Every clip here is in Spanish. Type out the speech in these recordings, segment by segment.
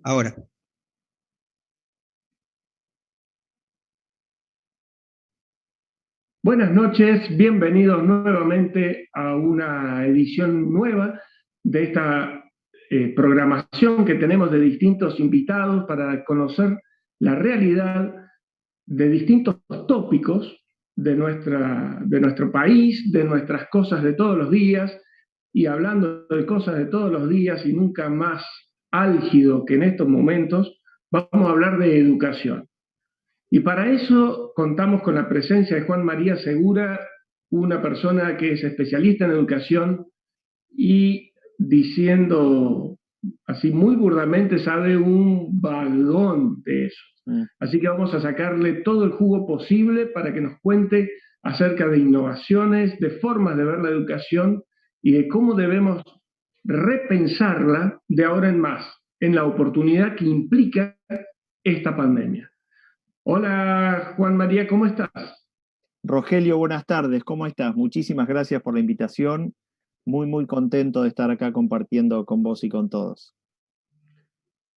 Ahora. Buenas noches, bienvenidos nuevamente a una edición nueva de esta programación que tenemos de distintos invitados para conocer la realidad de distintos tópicos de nuestro país, de nuestras cosas de todos los días, y hablando de cosas de todos los días y nunca más álgido que en estos momentos, vamos a hablar de educación. Y para eso contamos con la presencia de Juan María Segura, una persona que es especialista en educación y, diciendo así muy burdamente, sabe un vagón de eso. Así que vamos a sacarle todo el jugo posible para que nos cuente acerca de innovaciones, de formas de ver la educación y de cómo debemos repensarla de ahora en más, en la oportunidad que implica esta pandemia. Hola Juan María, ¿cómo estás? Rogelio, buenas tardes, ¿cómo estás? Muchísimas gracias por la invitación. Muy contento de estar acá compartiendo con vos y con todos.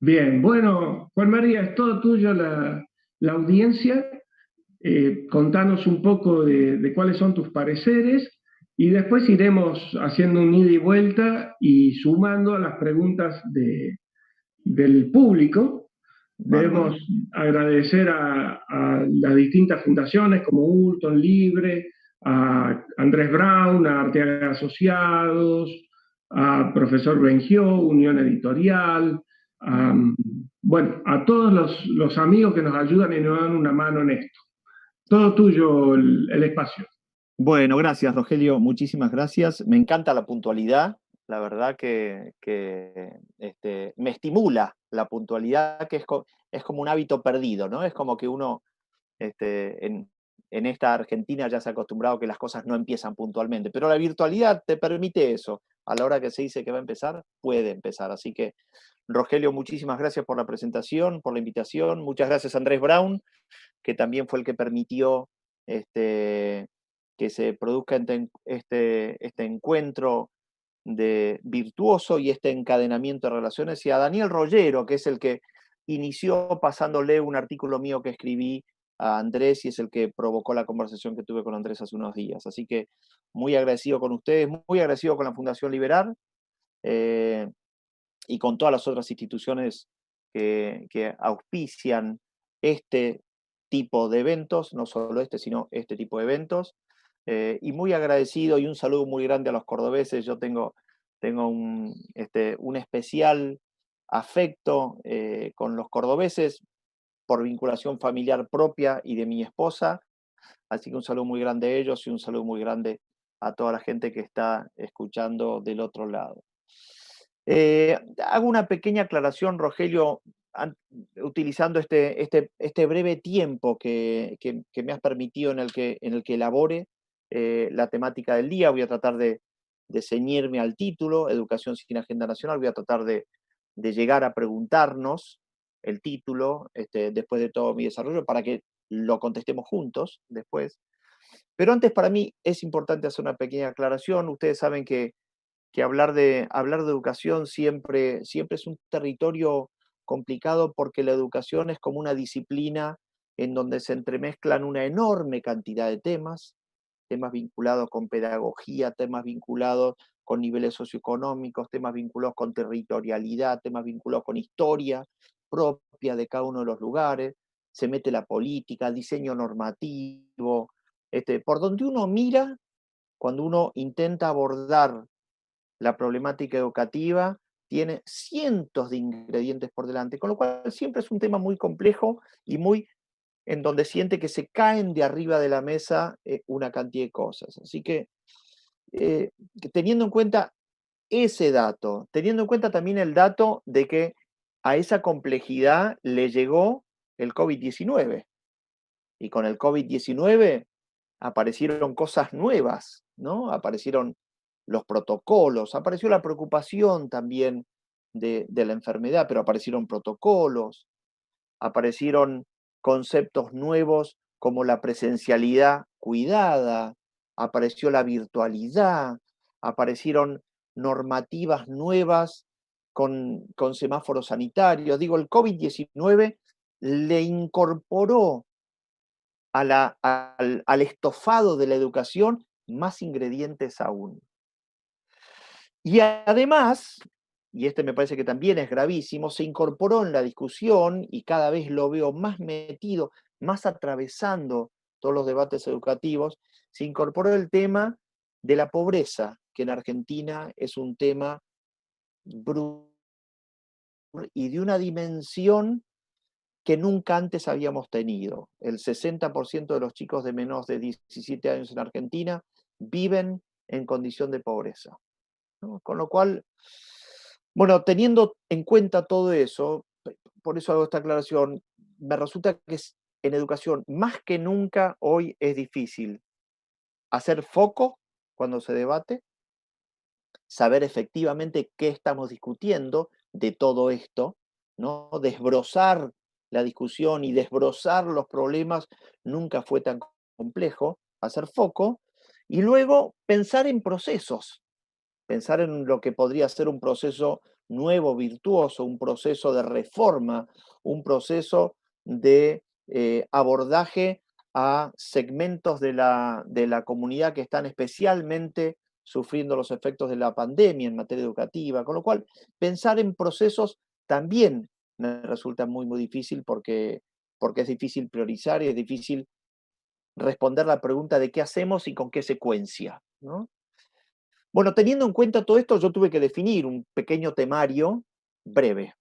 Bien, bueno, Juan María, es todo tuyo la audiencia. Contanos un poco de cuáles son tus pareceres y después iremos haciendo un ida y vuelta y sumando a las preguntas del público. Bárbaro. Debemos agradecer a las distintas fundaciones como Ulton Libre, a Andrés Brown, a Arteaga Asociados, a Profesor Bengió, Unión Editorial, bueno, a todos los amigos que nos ayudan y nos dan una mano en esto. Todo tuyo el espacio. Bueno, gracias Rogelio, muchísimas gracias. Me encanta la puntualidad, la verdad que me estimula la puntualidad, que es como un hábito perdido, ¿no? Es como que uno en esta Argentina ya se ha acostumbrado que las cosas no empiezan puntualmente, pero la virtualidad te permite eso. A la hora que se dice que va a empezar, puede empezar. Así que, Rogelio, muchísimas gracias por la presentación, por la invitación. Muchas gracias a Andrés Brown, que también fue el que permitió que se produzca este encuentro virtuoso y este encadenamiento de relaciones, y a Daniel Rollero, que es el que inició pasándole un artículo mío que escribí a Andrés y es el que provocó la conversación que tuve con Andrés hace unos días. Así que muy agradecido con ustedes, muy agradecido con la Fundación Liberar y con todas las otras instituciones que auspician este tipo de eventos, no solo sino este tipo de eventos. Y muy agradecido y un saludo muy grande a los cordobeses. Yo tengo un especial afecto con los cordobeses por vinculación familiar propia y de mi esposa. Así que un saludo muy grande a ellos y un saludo muy grande a toda la gente que está escuchando del otro lado. Hago una pequeña aclaración, Rogelio, utilizando este breve tiempo que me has permitido en el que elabore la temática del día. Voy a tratar de ceñirme al título, Educación sin Agenda Nacional. Voy a tratar de llegar a preguntarnos el título después de todo mi desarrollo para que lo contestemos juntos después. Pero antes, para mí es importante hacer una pequeña aclaración. Ustedes saben que hablar de educación siempre es un territorio complicado, porque la educación es como una disciplina en donde se entremezclan una enorme cantidad de temas vinculados con pedagogía, temas vinculados con niveles socioeconómicos, temas vinculados con territorialidad, temas vinculados con historia propia de cada uno de los lugares. Se mete la política, diseño normativo, por donde uno mira, cuando uno intenta abordar la problemática educativa, tiene cientos de ingredientes por delante, con lo cual siempre es un tema muy complejo y muy en donde siente que se caen de arriba de la mesa una cantidad de cosas. Así que teniendo en cuenta ese dato, teniendo en cuenta también el dato de que a esa complejidad le llegó el COVID-19, y con el COVID-19 aparecieron cosas nuevas, ¿no? Aparecieron los protocolos, apareció la preocupación también de la enfermedad, pero aparecieron protocolos, aparecieron conceptos nuevos como la presencialidad cuidada, apareció la virtualidad, aparecieron normativas nuevas con semáforos sanitarios. Digo, el COVID-19 le incorporó al estofado de la educación más ingredientes aún. Y además, y este me parece que también es gravísimo, se incorporó en la discusión, y cada vez lo veo más metido, más atravesando todos los debates educativos, se incorporó el tema de la pobreza, que en Argentina es un tema brutal y de una dimensión que nunca antes habíamos tenido. El 60% de los chicos de menos de 17 años en Argentina viven en condición de pobreza, ¿no? Con lo cual, bueno, teniendo en cuenta todo eso, por eso hago esta aclaración, me resulta que en educación más que nunca hoy es difícil hacer foco cuando se debate, saber efectivamente qué estamos discutiendo de todo esto, ¿no? Desbrozar la discusión y desbrozar los problemas nunca fue tan complejo, hacer foco, y luego pensar en procesos, pensar en lo que podría ser un proceso nuevo, virtuoso, un proceso de reforma, un proceso de abordaje a segmentos de la comunidad que están especialmente sufriendo los efectos de la pandemia en materia educativa, con lo cual pensar en procesos también me resulta muy, muy difícil porque es difícil priorizar y es difícil responder la pregunta de qué hacemos y con qué secuencia, ¿no? Bueno, teniendo en cuenta todo esto, yo tuve que definir un pequeño temario breve,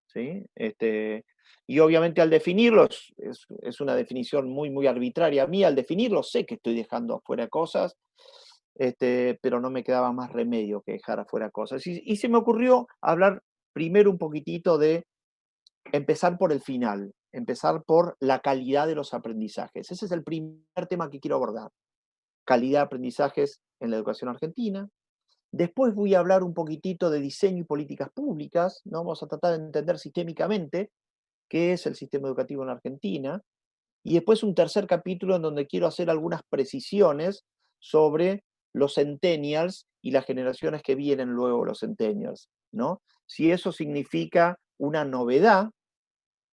¿sí? Y obviamente al definirlo, es una definición muy, muy arbitraria mía, al definirlo sé que estoy dejando afuera cosas, pero no me quedaba más remedio que dejar afuera cosas. Y se me ocurrió hablar primero un poquitito de empezar por el final, empezar por la calidad de los aprendizajes. Ese es el primer tema que quiero abordar. Calidad de aprendizajes en la educación argentina. Después voy a hablar un poquitito de diseño y políticas públicas, ¿no? Vamos a tratar de entender sistémicamente qué es el sistema educativo en Argentina. Y después un tercer capítulo en donde quiero hacer algunas precisiones sobre los centennials y las generaciones que vienen luego de los centennials, ¿no? Si eso significa una novedad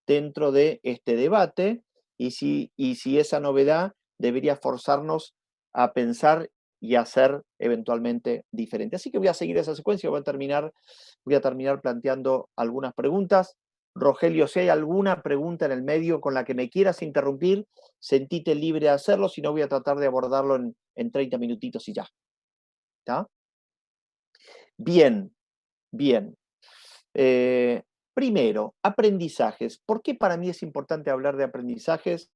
dentro de este debate y si esa novedad debería forzarnos a pensar y a ser eventualmente diferente. Así que voy a seguir esa secuencia, voy a terminar planteando algunas preguntas. Rogelio, si hay alguna pregunta en el medio con la que me quieras interrumpir, sentite libre de hacerlo, si no voy a tratar de abordarlo en 30 minutitos y ya. ¿Está? Bien, bien. Primero, aprendizajes. ¿Por qué para mí es importante hablar de aprendizajes?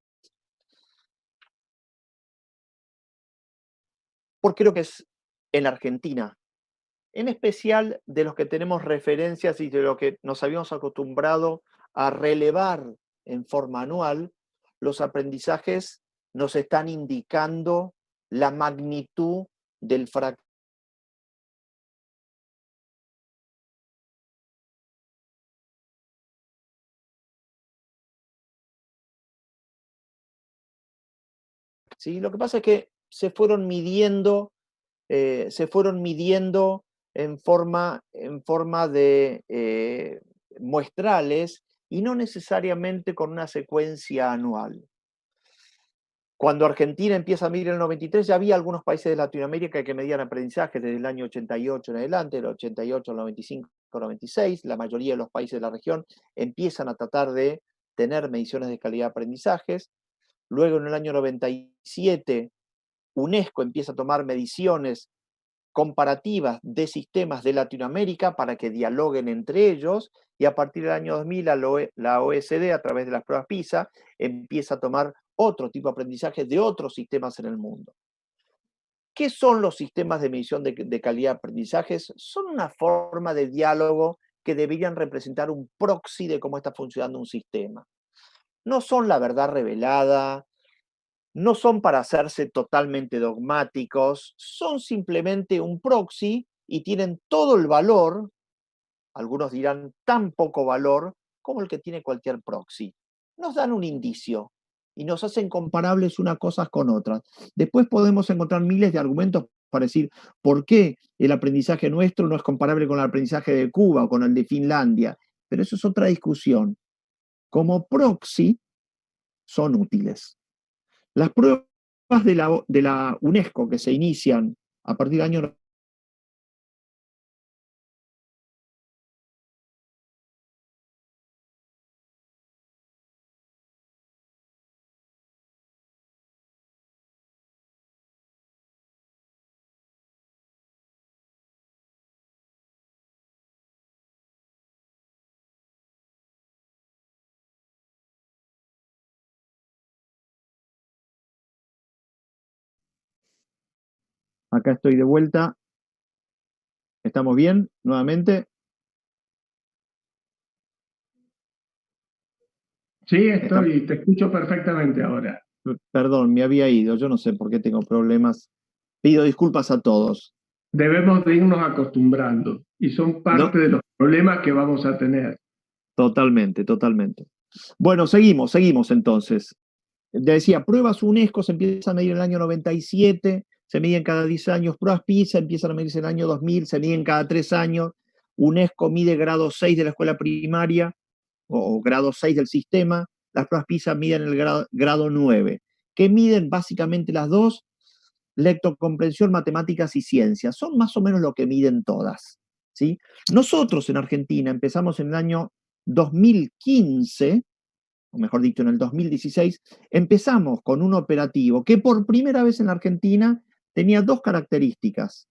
Porque creo que es en Argentina, en especial de los que tenemos referencias y de lo que nos habíamos acostumbrado a relevar en forma anual, los aprendizajes nos están indicando la magnitud del fracaso. ¿Sí? Lo que pasa es que se fueron midiendo en forma de muestrales y no necesariamente con una secuencia anual. Cuando Argentina empieza a medir en el 93, ya había algunos países de Latinoamérica que medían aprendizaje desde el año 88 en adelante, del 88 al 95, 96. La mayoría de los países de la región empiezan a tratar de tener mediciones de calidad de aprendizajes. Luego, en el año 97, UNESCO empieza a tomar mediciones comparativas de sistemas de Latinoamérica para que dialoguen entre ellos, y a partir del año 2000 la OECD, a través de las pruebas PISA, empieza a tomar otro tipo de aprendizaje de otros sistemas en el mundo. ¿Qué son los sistemas de medición de calidad de aprendizajes? Son una forma de diálogo que deberían representar un proxy de cómo está funcionando un sistema. No son la verdad revelada, no son para hacerse totalmente dogmáticos, son simplemente un proxy y tienen todo el valor, algunos dirán tan poco valor, como el que tiene cualquier proxy. Nos dan un indicio y nos hacen comparables unas cosas con otras. Después podemos encontrar miles de argumentos para decir por qué el aprendizaje nuestro no es comparable con el aprendizaje de Cuba o con el de Finlandia, pero eso es otra discusión. Como proxy son útiles. Las pruebas de la UNESCO que se inician a partir del año acá estoy de vuelta. ¿Estamos bien nuevamente? Sí, te escucho perfectamente ahora. Perdón, me había ido. Yo no sé por qué tengo problemas. Pido disculpas a todos. Debemos de irnos acostumbrando y son No, parte de los problemas que vamos a tener. totalmente, totalmente. Bueno, seguimos entonces. Decía, pruebas UNESCO se empiezan a medir en el año 97, se miden cada 10 años. Pruebas PISA empiezan a medirse en el año 2000, se miden cada 3 años. UNESCO mide grado 6 de la escuela primaria o grado 6 del sistema. Las pruebas PISA miden el grado 9. ¿Qué miden básicamente las dos? Lectocomprensión, matemáticas y ciencias. Son más o menos lo que miden todas, ¿sí? Nosotros en Argentina empezamos en el año 2015, o mejor dicho, en el 2016, empezamos con un operativo que por primera vez en la Argentina tenía dos características,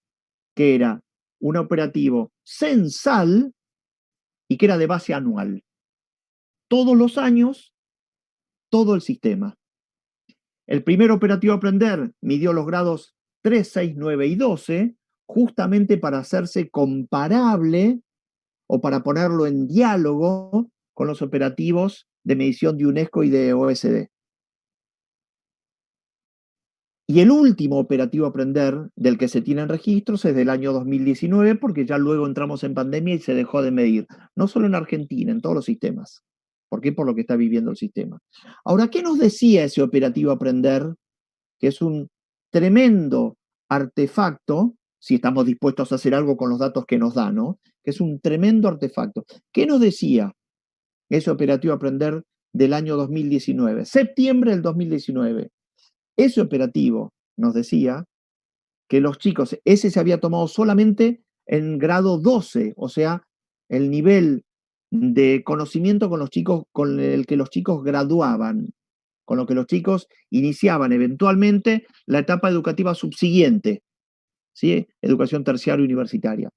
que era un operativo censal y que era de base anual. Todos los años, todo el sistema. El primer operativo Aprender midió los grados 3, 6, 9 y 12, justamente para hacerse comparable o para ponerlo en diálogo con los operativos de medición de UNESCO y de OSD. Y el último operativo Aprender del que se tienen registros es del año 2019, porque ya luego entramos en pandemia y se dejó de medir, no solo en Argentina, en todos los sistemas. ¿Por qué? Por lo que está viviendo el sistema. Ahora, ¿qué nos decía ese operativo Aprender? Que es un tremendo artefacto, si estamos dispuestos a hacer algo con los datos que nos da, ¿no? Que es un tremendo artefacto. ¿Qué nos decía ese operativo Aprender del año 2019? Septiembre del 2019. Ese operativo nos decía que los chicos, ese se había tomado solamente en grado 12, o sea, el nivel de conocimiento con los chicos, con el que los chicos graduaban, con lo que los chicos iniciaban eventualmente la etapa educativa subsiguiente, ¿sí? Educación terciaria universitaria.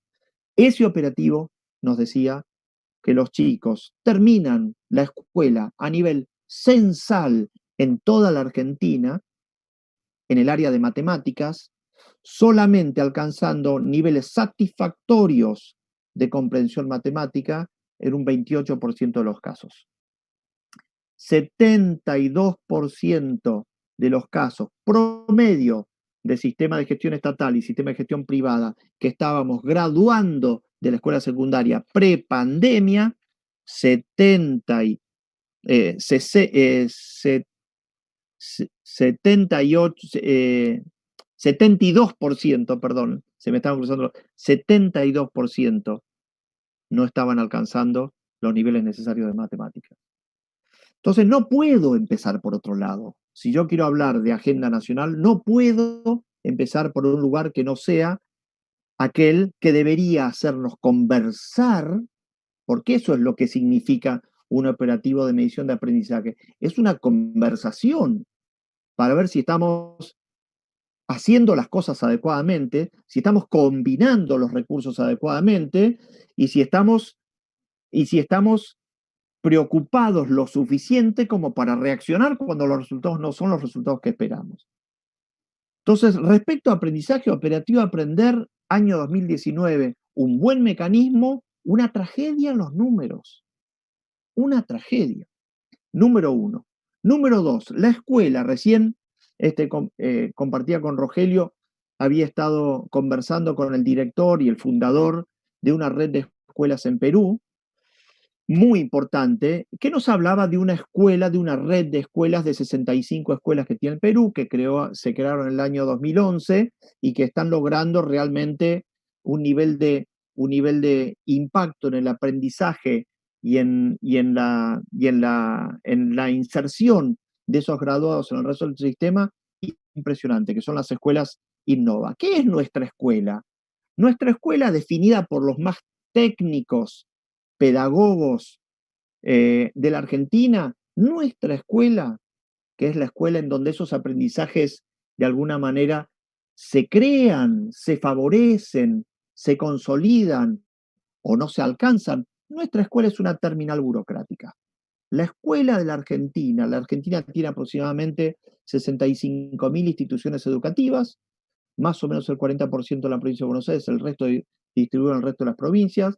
Ese operativo nos decía que los chicos terminan la escuela a nivel censal en toda la Argentina, en el área de matemáticas, solamente alcanzando niveles satisfactorios de comprensión matemática en un 28% de los casos. 72% de los casos promedio de sistema de gestión estatal y sistema de gestión privada que estábamos graduando de la escuela secundaria pre-pandemia, 78, 72%, perdón, se me estaban cruzando, 72% no estaban alcanzando los niveles necesarios de matemáticas. Entonces no puedo empezar por otro lado. Si yo quiero hablar de agenda nacional, no puedo empezar por un lugar que no sea aquel que debería hacernos conversar, porque eso es lo que significa un operativo de medición de aprendizaje. Es una conversación para ver si estamos haciendo las cosas adecuadamente, si estamos combinando los recursos adecuadamente y si estamos preocupados lo suficiente como para reaccionar cuando los resultados no son los resultados que esperamos. Entonces, respecto a aprendizaje operativo, aprender, año 2019, un buen mecanismo, una tragedia en los números. Una tragedia. Número uno. Número dos, la escuela, recién compartía con Rogelio, había estado conversando con el director y el fundador de una red de escuelas en Perú, muy importante, que nos hablaba de una escuela, de una red de escuelas, de 65 escuelas que tiene el Perú, que se crearon en el año 2011 y que están logrando realmente un nivel de impacto en el aprendizaje en la inserción de esos graduados en el resto del sistema impresionante, que son las escuelas Innova. ¿Qué es nuestra escuela? Nuestra escuela, definida por los más técnicos pedagogos de la Argentina, nuestra escuela, que es la escuela en donde esos aprendizajes de alguna manera se crean, se favorecen, se consolidan o no se alcanzan, nuestra escuela es una terminal burocrática. La escuela de la Argentina tiene aproximadamente 65.000 instituciones educativas, más o menos el 40% en la provincia de Buenos Aires, el resto distribuido en el resto de las provincias.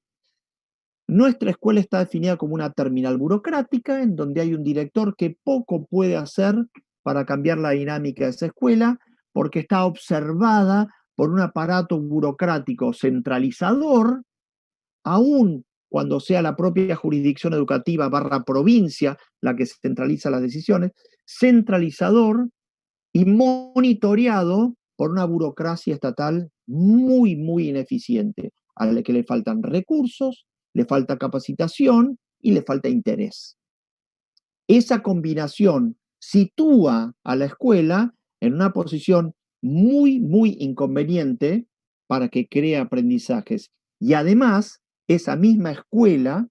Nuestra escuela está definida como una terminal burocrática, en donde hay un director que poco puede hacer para cambiar la dinámica de esa escuela, porque está observada por un aparato burocrático centralizador, aún cuando sea la propia jurisdicción educativa / provincia la que centraliza las decisiones, centralizador y monitoreado por una burocracia estatal muy, muy ineficiente, a la que le faltan recursos, le falta capacitación y le falta interés. Esa combinación sitúa a la escuela en una posición muy, muy inconveniente para que cree aprendizajes. Y además, esa misma escuela,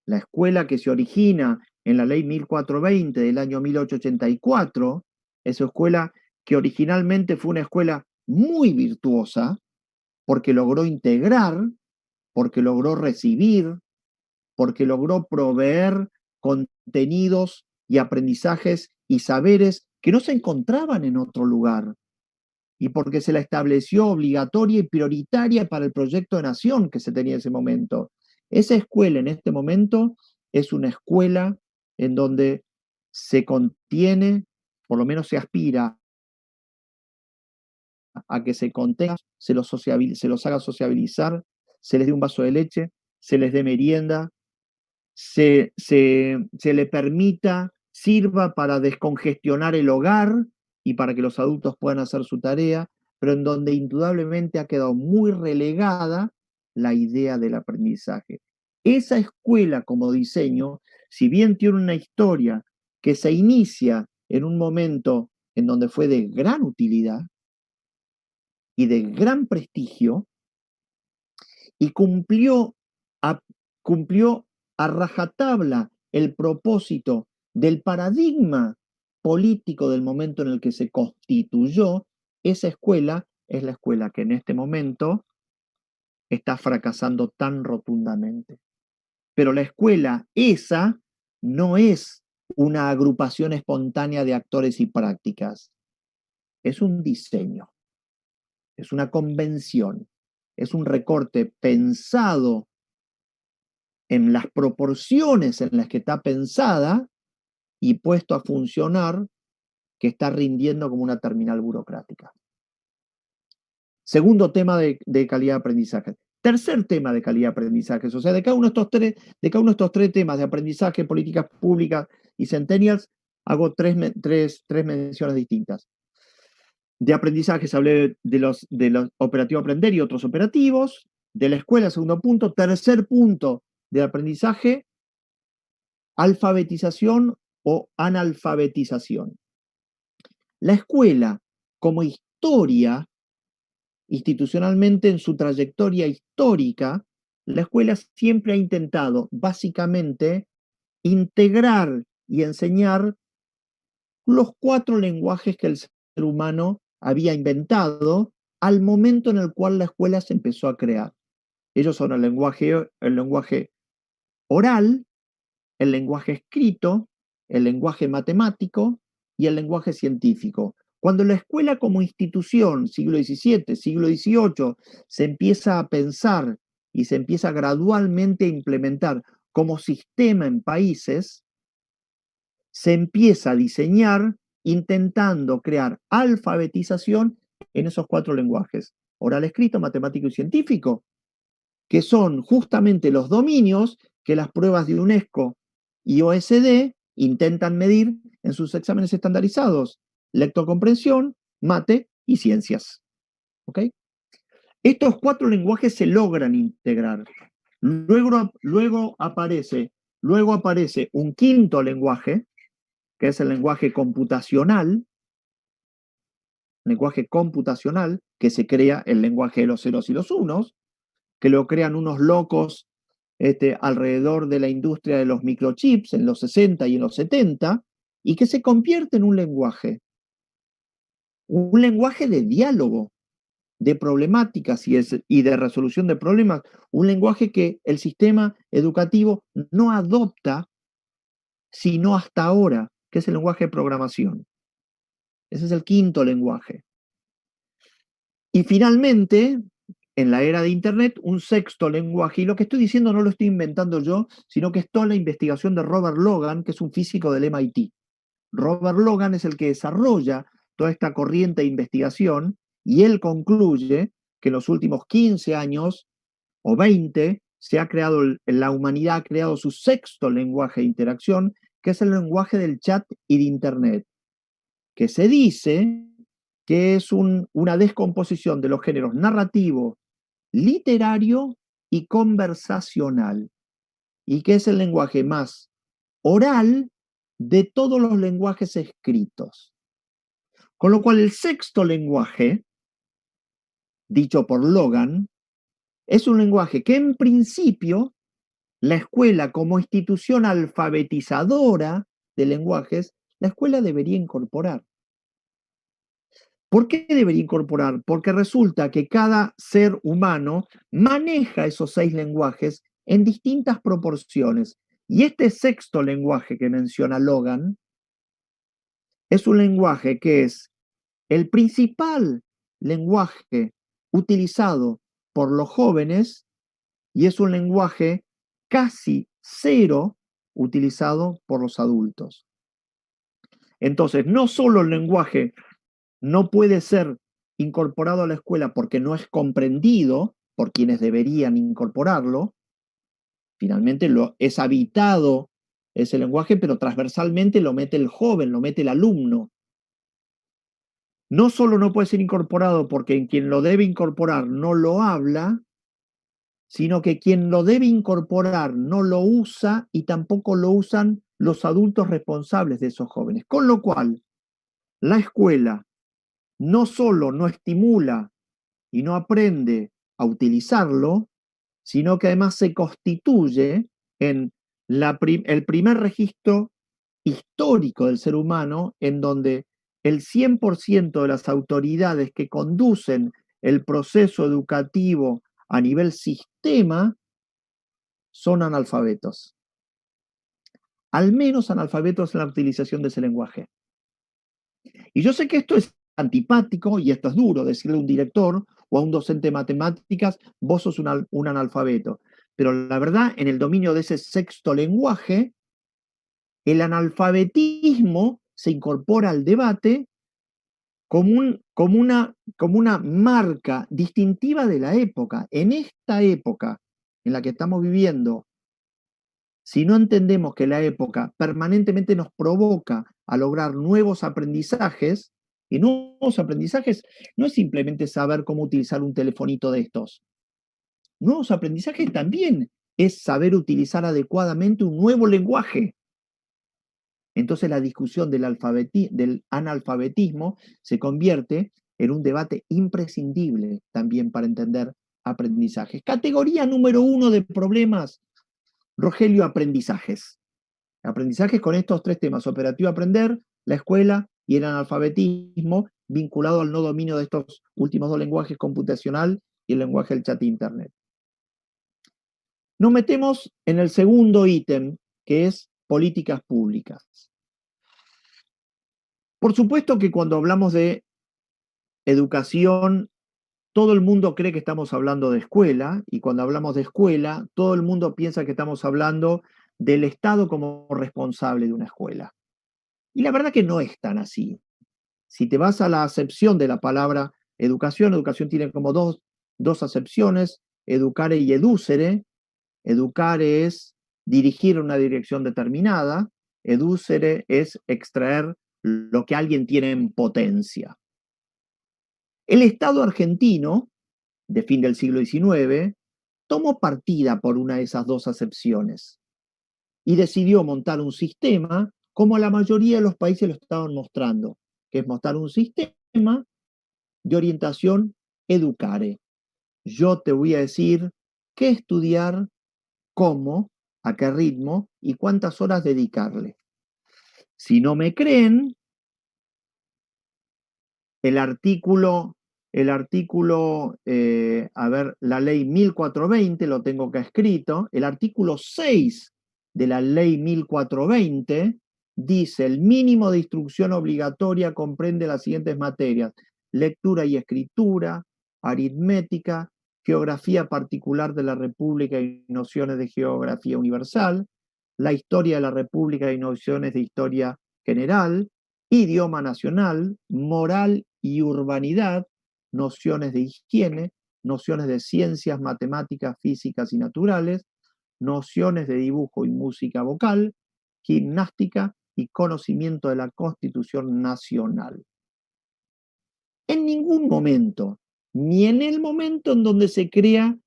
la escuela que se origina en la ley 1420 del año 1884, esa escuela que originalmente fue una escuela muy virtuosa, porque logró integrar, porque logró recibir, porque logró proveer contenidos y aprendizajes y saberes que no se encontraban en otro lugar, y porque se la estableció obligatoria y prioritaria para el proyecto de nación que se tenía en ese momento. Esa escuela en este momento es una escuela en donde se contiene, por lo menos se aspira a que se contenga, se los haga sociabilizar, se les dé un vaso de leche, se les dé merienda, se le permita, sirva para descongestionar el hogar y para que los adultos puedan hacer su tarea, pero en donde indudablemente ha quedado muy relegada la idea del aprendizaje. Esa escuela como diseño, si bien tiene una historia que se inicia en un momento en donde fue de gran utilidad y de gran prestigio, y cumplió a rajatabla el propósito del paradigma político del momento en el que se constituyó, esa escuela es la escuela que en este momento está fracasando tan rotundamente. Pero la escuela esa no es una agrupación espontánea de actores y prácticas, es un diseño, es una convención, es un recorte pensado en las proporciones en las que está pensada y puesto a funcionar, que está rindiendo como una terminal burocrática. Segundo tema de calidad de aprendizaje. Tercer tema de calidad de aprendizaje. O sea, de cada uno de estos tres temas de aprendizaje, políticas públicas y centennials, hago tres menciones distintas. De aprendizaje hablé de los operativos aprender y otros operativos. De la escuela, segundo punto. Tercer punto de aprendizaje, alfabetización o analfabetización. La escuela, como historia, institucionalmente en su trayectoria histórica, la escuela siempre ha intentado básicamente integrar y enseñar los 4 lenguajes que el ser humano había inventado al momento en el cual la escuela se empezó a crear. Ellos son el lenguaje oral, el lenguaje escrito, el lenguaje matemático y el lenguaje científico. Cuando la escuela como institución, siglo XVII, siglo XVIII, se empieza a pensar y se empieza gradualmente a implementar como sistema en países, se empieza a diseñar intentando crear alfabetización en esos 4 lenguajes, oral, escrito, matemático y científico, que son justamente los dominios que las pruebas de UNESCO y OECD intentan medir en sus exámenes estandarizados: lectocomprensión, mate y ciencias. ¿Ok? Estos 4 lenguajes se logran integrar. Luego aparece un quinto lenguaje, que es el lenguaje computacional, que se crea el lenguaje de los ceros y los unos, que lo crean unos locos alrededor de la industria de los microchips en los 60 y en los 70, y que se convierte en un lenguaje de diálogo, de problemáticas y de resolución de problemas, un lenguaje que el sistema educativo no adopta sino hasta ahora, que es el lenguaje de programación. Ese es el quinto lenguaje. Y finalmente, en la era de Internet, un sexto lenguaje, y lo que estoy diciendo no lo estoy inventando yo, sino que es toda la investigación de Robert Logan, que es un físico del MIT. Robert Logan es el que desarrolla toda esta corriente de investigación, y él concluye que en los últimos 15 años o 20 la humanidad ha creado su sexto lenguaje de interacción, que es el lenguaje del chat y de Internet, que se dice que es una descomposición de los géneros narrativo, literario y conversacional, y que es el lenguaje más oral de todos los lenguajes escritos. Con lo cual el sexto lenguaje, dicho por Logan, es un lenguaje que en principio la escuela, como institución alfabetizadora de lenguajes, la escuela debería incorporar. ¿Por qué debería incorporar? Porque resulta que cada ser humano maneja esos 6 lenguajes en distintas proporciones. Y este sexto lenguaje que menciona Logan es un lenguaje que es el principal lenguaje utilizado por los jóvenes y es un lenguaje casi cero utilizado por los adultos. Entonces, no solo el lenguaje no puede ser incorporado a la escuela porque no es comprendido por quienes deberían incorporarlo, finalmente es habitado ese lenguaje, pero transversalmente lo mete el joven, lo mete el alumno. No solo no puede ser incorporado porque en quien lo debe incorporar no lo habla, sino que quien lo debe incorporar no lo usa y tampoco lo usan los adultos responsables de esos jóvenes. Con lo cual, la escuela no solo no estimula y no aprende a utilizarlo, sino que además se constituye en el primer registro histórico del ser humano en donde el 100% de las autoridades que conducen el proceso educativo a nivel sistema son analfabetos. Al menos analfabetos en la utilización de ese lenguaje. Y yo sé que esto es antipático y esto es duro, decirle a un director o a un docente de matemáticas, vos sos un analfabeto. Pero la verdad, en el dominio de ese sexto lenguaje, el analfabetismo se incorpora al debate como una marca distintiva de la época. En esta época en la que estamos viviendo, si no entendemos que la época permanentemente nos provoca a lograr nuevos aprendizajes, y nuevos aprendizajes no es simplemente saber cómo utilizar un telefonito de estos. Nuevos aprendizajes también es saber utilizar adecuadamente un nuevo lenguaje. Entonces la discusión del analfabetismo se convierte en un debate imprescindible también para entender aprendizajes. Categoría número 1 de problemas, Rogelio, aprendizajes. Aprendizajes con estos 3 temas: operativo aprender, la escuela y el analfabetismo, vinculado al no dominio de estos últimos 2 lenguajes, computacional y el lenguaje del chat de Internet. Nos metemos en el segundo ítem, que es políticas públicas. Por supuesto que cuando hablamos de educación, todo el mundo cree que estamos hablando de escuela, y cuando hablamos de escuela, todo el mundo piensa que estamos hablando del Estado como responsable de una escuela. Y la verdad que no es tan así. Si te vas a la acepción de la palabra educación, educación tiene como dos acepciones: educare y educere. Educare es dirigir una dirección determinada, educere es extraer lo que alguien tiene en potencia. El Estado argentino, de fin del siglo XIX, tomó partida por una de esas dos acepciones y decidió montar un sistema como la mayoría de los países lo estaban mostrando, que es montar un sistema de orientación educare. Yo te voy a decir qué estudiar, cómo, a qué ritmo y cuántas horas dedicarle. Si no me creen, el artículo, la ley 1420, lo tengo acá escrito, el artículo 6 de la ley 1420 dice: el mínimo de instrucción obligatoria comprende las siguientes materias: lectura y escritura, aritmética, geografía particular de la República y nociones de geografía universal, la historia de la República y nociones de historia general, idioma nacional, moral y urbanidad, nociones de higiene, nociones de ciencias, matemáticas, físicas y naturales, nociones de dibujo y música vocal, gimnástica y conocimiento de la Constitución Nacional. En ningún momento, ni en el momento en donde se crea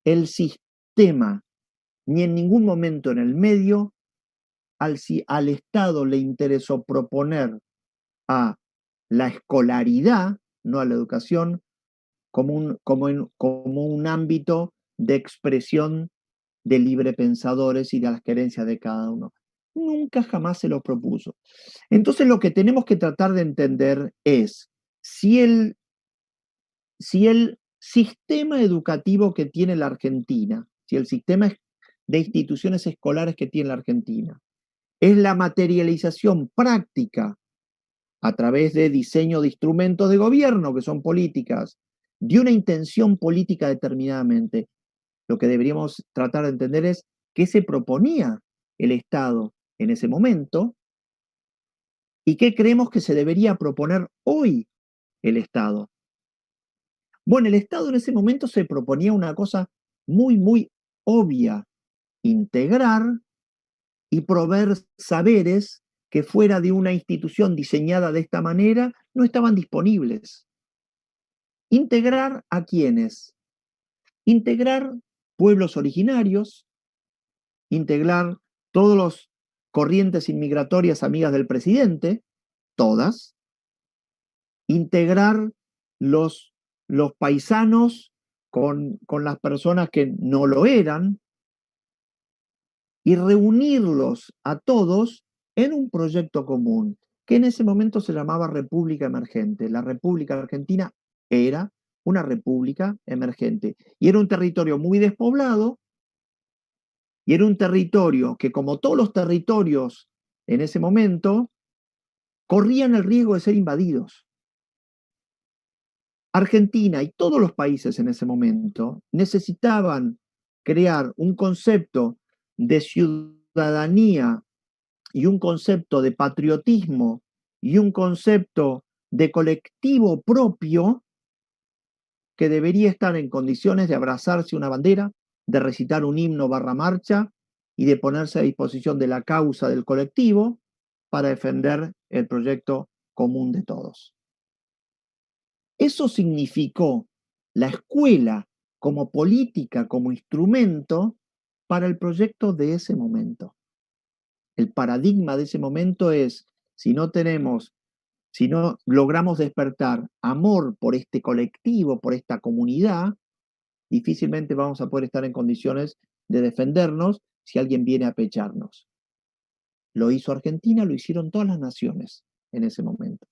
el sistema, ni en ningún momento en el medio, al Estado le interesó proponer a la escolaridad, no a la educación, como un ámbito de expresión de librepensadores y de las querencias de cada uno. Nunca jamás se lo propuso. Entonces lo que tenemos que tratar de entender es si el sistema educativo que tiene la Argentina, si el sistema de instituciones escolares que tiene la Argentina es la materialización práctica a través de diseño de instrumentos de gobierno, que son políticas, de una intención política determinadamente. Lo que deberíamos tratar de entender es qué se proponía el Estado en ese momento y qué creemos que se debería proponer hoy el Estado. Bueno, el Estado en ese momento se proponía una cosa muy, muy obvia: integrar y proveer saberes que fuera de una institución diseñada de esta manera no estaban disponibles. ¿Integrar a quiénes? Integrar pueblos originarios, integrar todas las corrientes inmigratorias amigas del presidente, todas, integrar los paisanos con las personas que no lo eran y reunirlos a todos en un proyecto común, que en ese momento se llamaba República Emergente. La República Argentina era una república emergente y era un territorio muy despoblado y era un territorio que, como todos los territorios en ese momento, corrían el riesgo de ser invadidos. Argentina y todos los países en ese momento necesitaban crear un concepto de ciudadanía y un concepto de patriotismo y un concepto de colectivo propio que debería estar en condiciones de abrazarse una bandera, de recitar un himno barra marcha y de ponerse a disposición de la causa del colectivo para defender el proyecto común de todos. Eso significó la escuela como política, como instrumento para el proyecto de ese momento. El paradigma de ese momento es: si no logramos despertar amor por este colectivo, por esta comunidad, difícilmente vamos a poder estar en condiciones de defendernos si alguien viene a pecharnos. Lo hizo Argentina, lo hicieron todas las naciones en ese momento.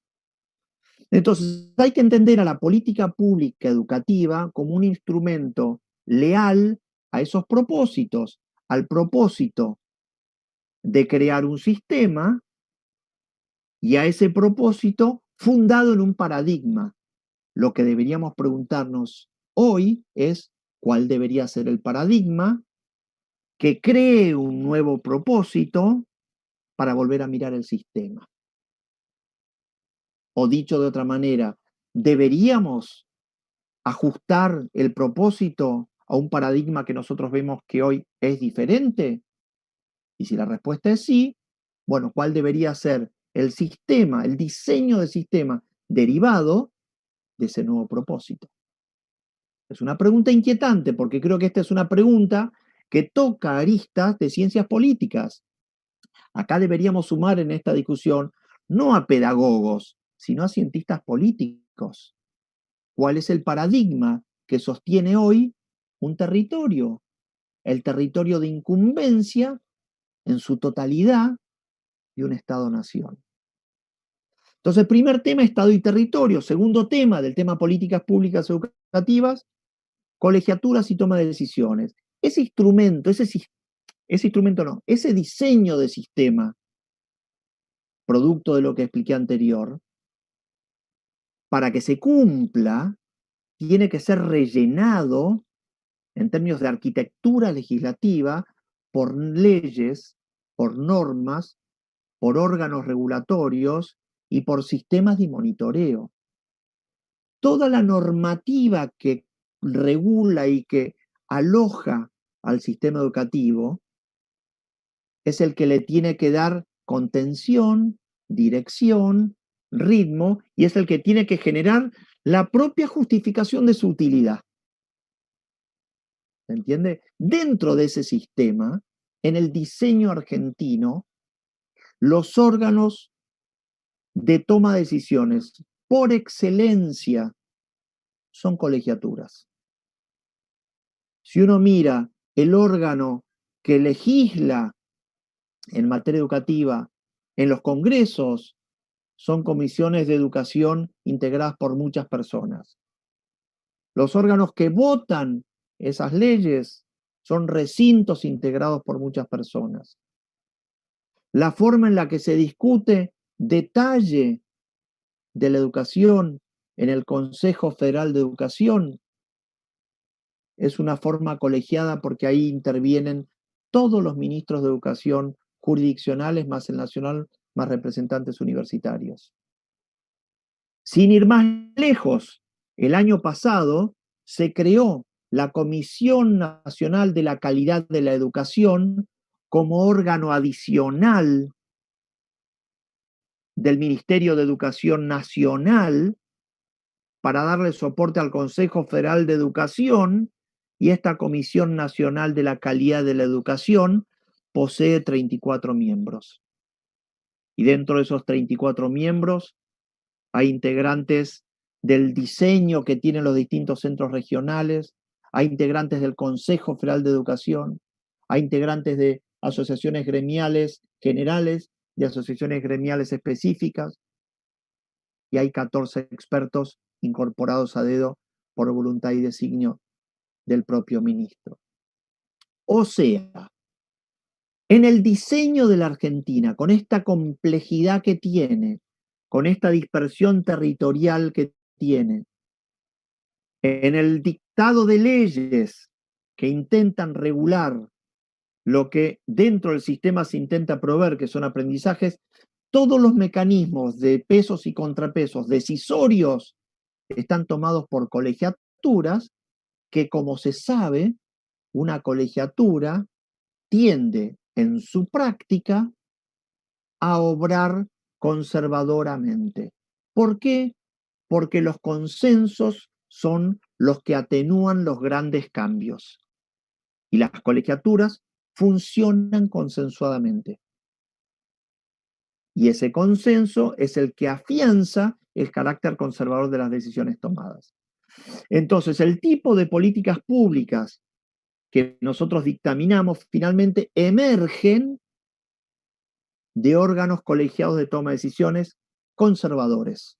Entonces, hay que entender a la política pública educativa como un instrumento leal a esos propósitos, al propósito de crear un sistema y a ese propósito fundado en un paradigma. Lo que deberíamos preguntarnos hoy es cuál debería ser el paradigma que cree un nuevo propósito para volver a mirar el sistema. O dicho de otra manera, ¿deberíamos ajustar el propósito a un paradigma que nosotros vemos que hoy es diferente? Y si la respuesta es sí, bueno, ¿cuál debería ser el sistema, el diseño de sistema derivado de ese nuevo propósito? Es una pregunta inquietante porque creo que esta es una pregunta que toca aristas de ciencias políticas. Acá deberíamos sumar en esta discusión no a pedagogos, sino a cientistas políticos. ¿Cuál es el paradigma que sostiene hoy un territorio? El territorio de incumbencia en su totalidad de un Estado-nación. Entonces, primer tema, Estado y territorio. Segundo tema, del tema políticas públicas educativas, colegiaturas y toma de decisiones. Ese instrumento, ese diseño de sistema, producto de lo que expliqué anterior, para que se cumpla, tiene que ser rellenado en términos de arquitectura legislativa por leyes, por normas, por órganos regulatorios y por sistemas de monitoreo. Toda la normativa que regula y que aloja al sistema educativo es el que le tiene que dar contención, dirección, ritmo, y es el que tiene que generar la propia justificación de su utilidad. ¿Se entiende? Dentro de ese sistema, en el diseño argentino, los órganos de toma de decisiones por excelencia son colegiaturas. Si uno mira el órgano que legisla en materia educativa en los congresos, son comisiones de educación integradas por muchas personas. Los órganos que votan esas leyes son recintos integrados por muchas personas. La forma en la que se discute detalle de la educación en el Consejo Federal de Educación es una forma colegiada porque ahí intervienen todos los ministros de educación jurisdiccionales más el nacional, más representantes universitarios. Sin ir más lejos, el año pasado se creó la Comisión Nacional de la Calidad de la Educación como órgano adicional del Ministerio de Educación Nacional para darle soporte al Consejo Federal de Educación, y esta Comisión Nacional de la Calidad de la Educación posee 34 miembros. Y dentro de esos 34 miembros hay integrantes del diseño que tienen los distintos centros regionales, hay integrantes del Consejo Federal de Educación, hay integrantes de asociaciones gremiales generales, de asociaciones gremiales específicas, y hay 14 expertos incorporados a dedo por voluntad y designio del propio ministro. O sea, en el diseño de la Argentina, con esta complejidad que tiene, con esta dispersión territorial que tiene, en el dictado de leyes que intentan regular lo que dentro del sistema se intenta proveer, que son aprendizajes, todos los mecanismos de pesos y contrapesos decisorios están tomados por colegiaturas, que como se sabe, una colegiatura tiende en su práctica a obrar conservadoramente. ¿Por qué? Porque los consensos son los que atenúan los grandes cambios. Y las colegiaturas funcionan consensuadamente. Y ese consenso es el que afianza el carácter conservador de las decisiones tomadas. Entonces, el tipo de políticas públicas que nosotros dictaminamos finalmente emergen de órganos colegiados de toma de decisiones conservadores.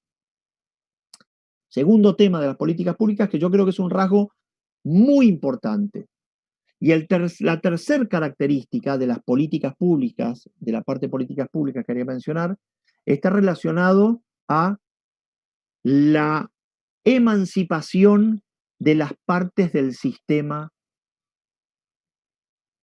Segundo tema de las políticas públicas, que yo creo que es un rasgo muy importante. Y la tercera característica de las políticas públicas, de la parte de políticas públicas que quería mencionar, está relacionado a la emancipación de las partes del sistema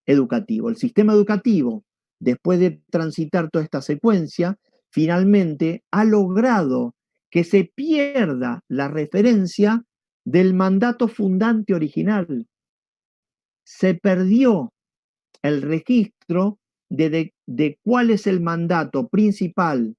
educativo. El sistema educativo, después de transitar toda esta secuencia, finalmente ha logrado que se pierda la referencia del mandato fundante original. Se perdió el registro de cuál es el mandato principal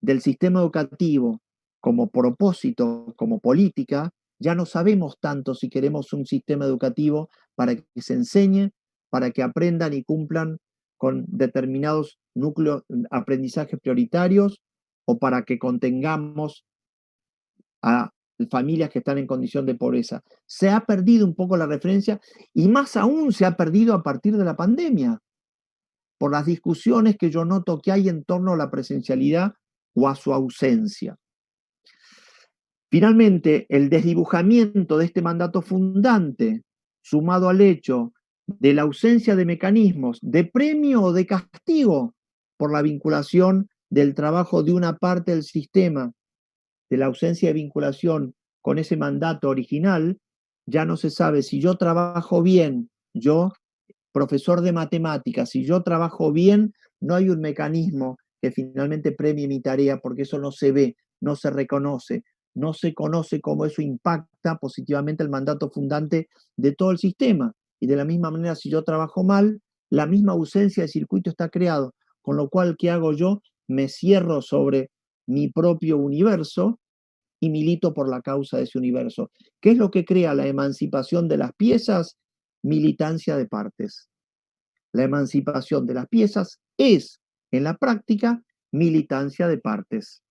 del sistema educativo como propósito, como política, ya no sabemos tanto si queremos un sistema educativo para que se enseñe, para que aprendan y cumplan con determinados núcleos, aprendizajes prioritarios, o para que contengamos a familias que están en condición de pobreza. Se ha perdido un poco la referencia y más aún se ha perdido a partir de la pandemia, por las discusiones que yo noto que hay en torno a la presencialidad o a su ausencia. Finalmente, el desdibujamiento de este mandato fundante, sumado al hecho de la ausencia de mecanismos de premio o de castigo por la vinculación del trabajo de una parte del sistema, de la ausencia de vinculación con ese mandato original, ya no se sabe si yo trabajo bien, yo, profesor de matemáticas, si yo trabajo bien, no hay un mecanismo que finalmente premie mi tarea porque eso no se ve, no se reconoce, no se conoce cómo eso impacta positivamente el mandato fundante de todo el sistema. Y de la misma manera, si yo trabajo mal, la misma ausencia de circuito está creado, con lo cual, ¿qué hago yo? Me cierro sobre mi propio universo y milito por la causa de ese universo. ¿Qué es lo que crea la emancipación de las piezas? Militancia de partes. La emancipación de las piezas es, en la práctica, militancia de partes.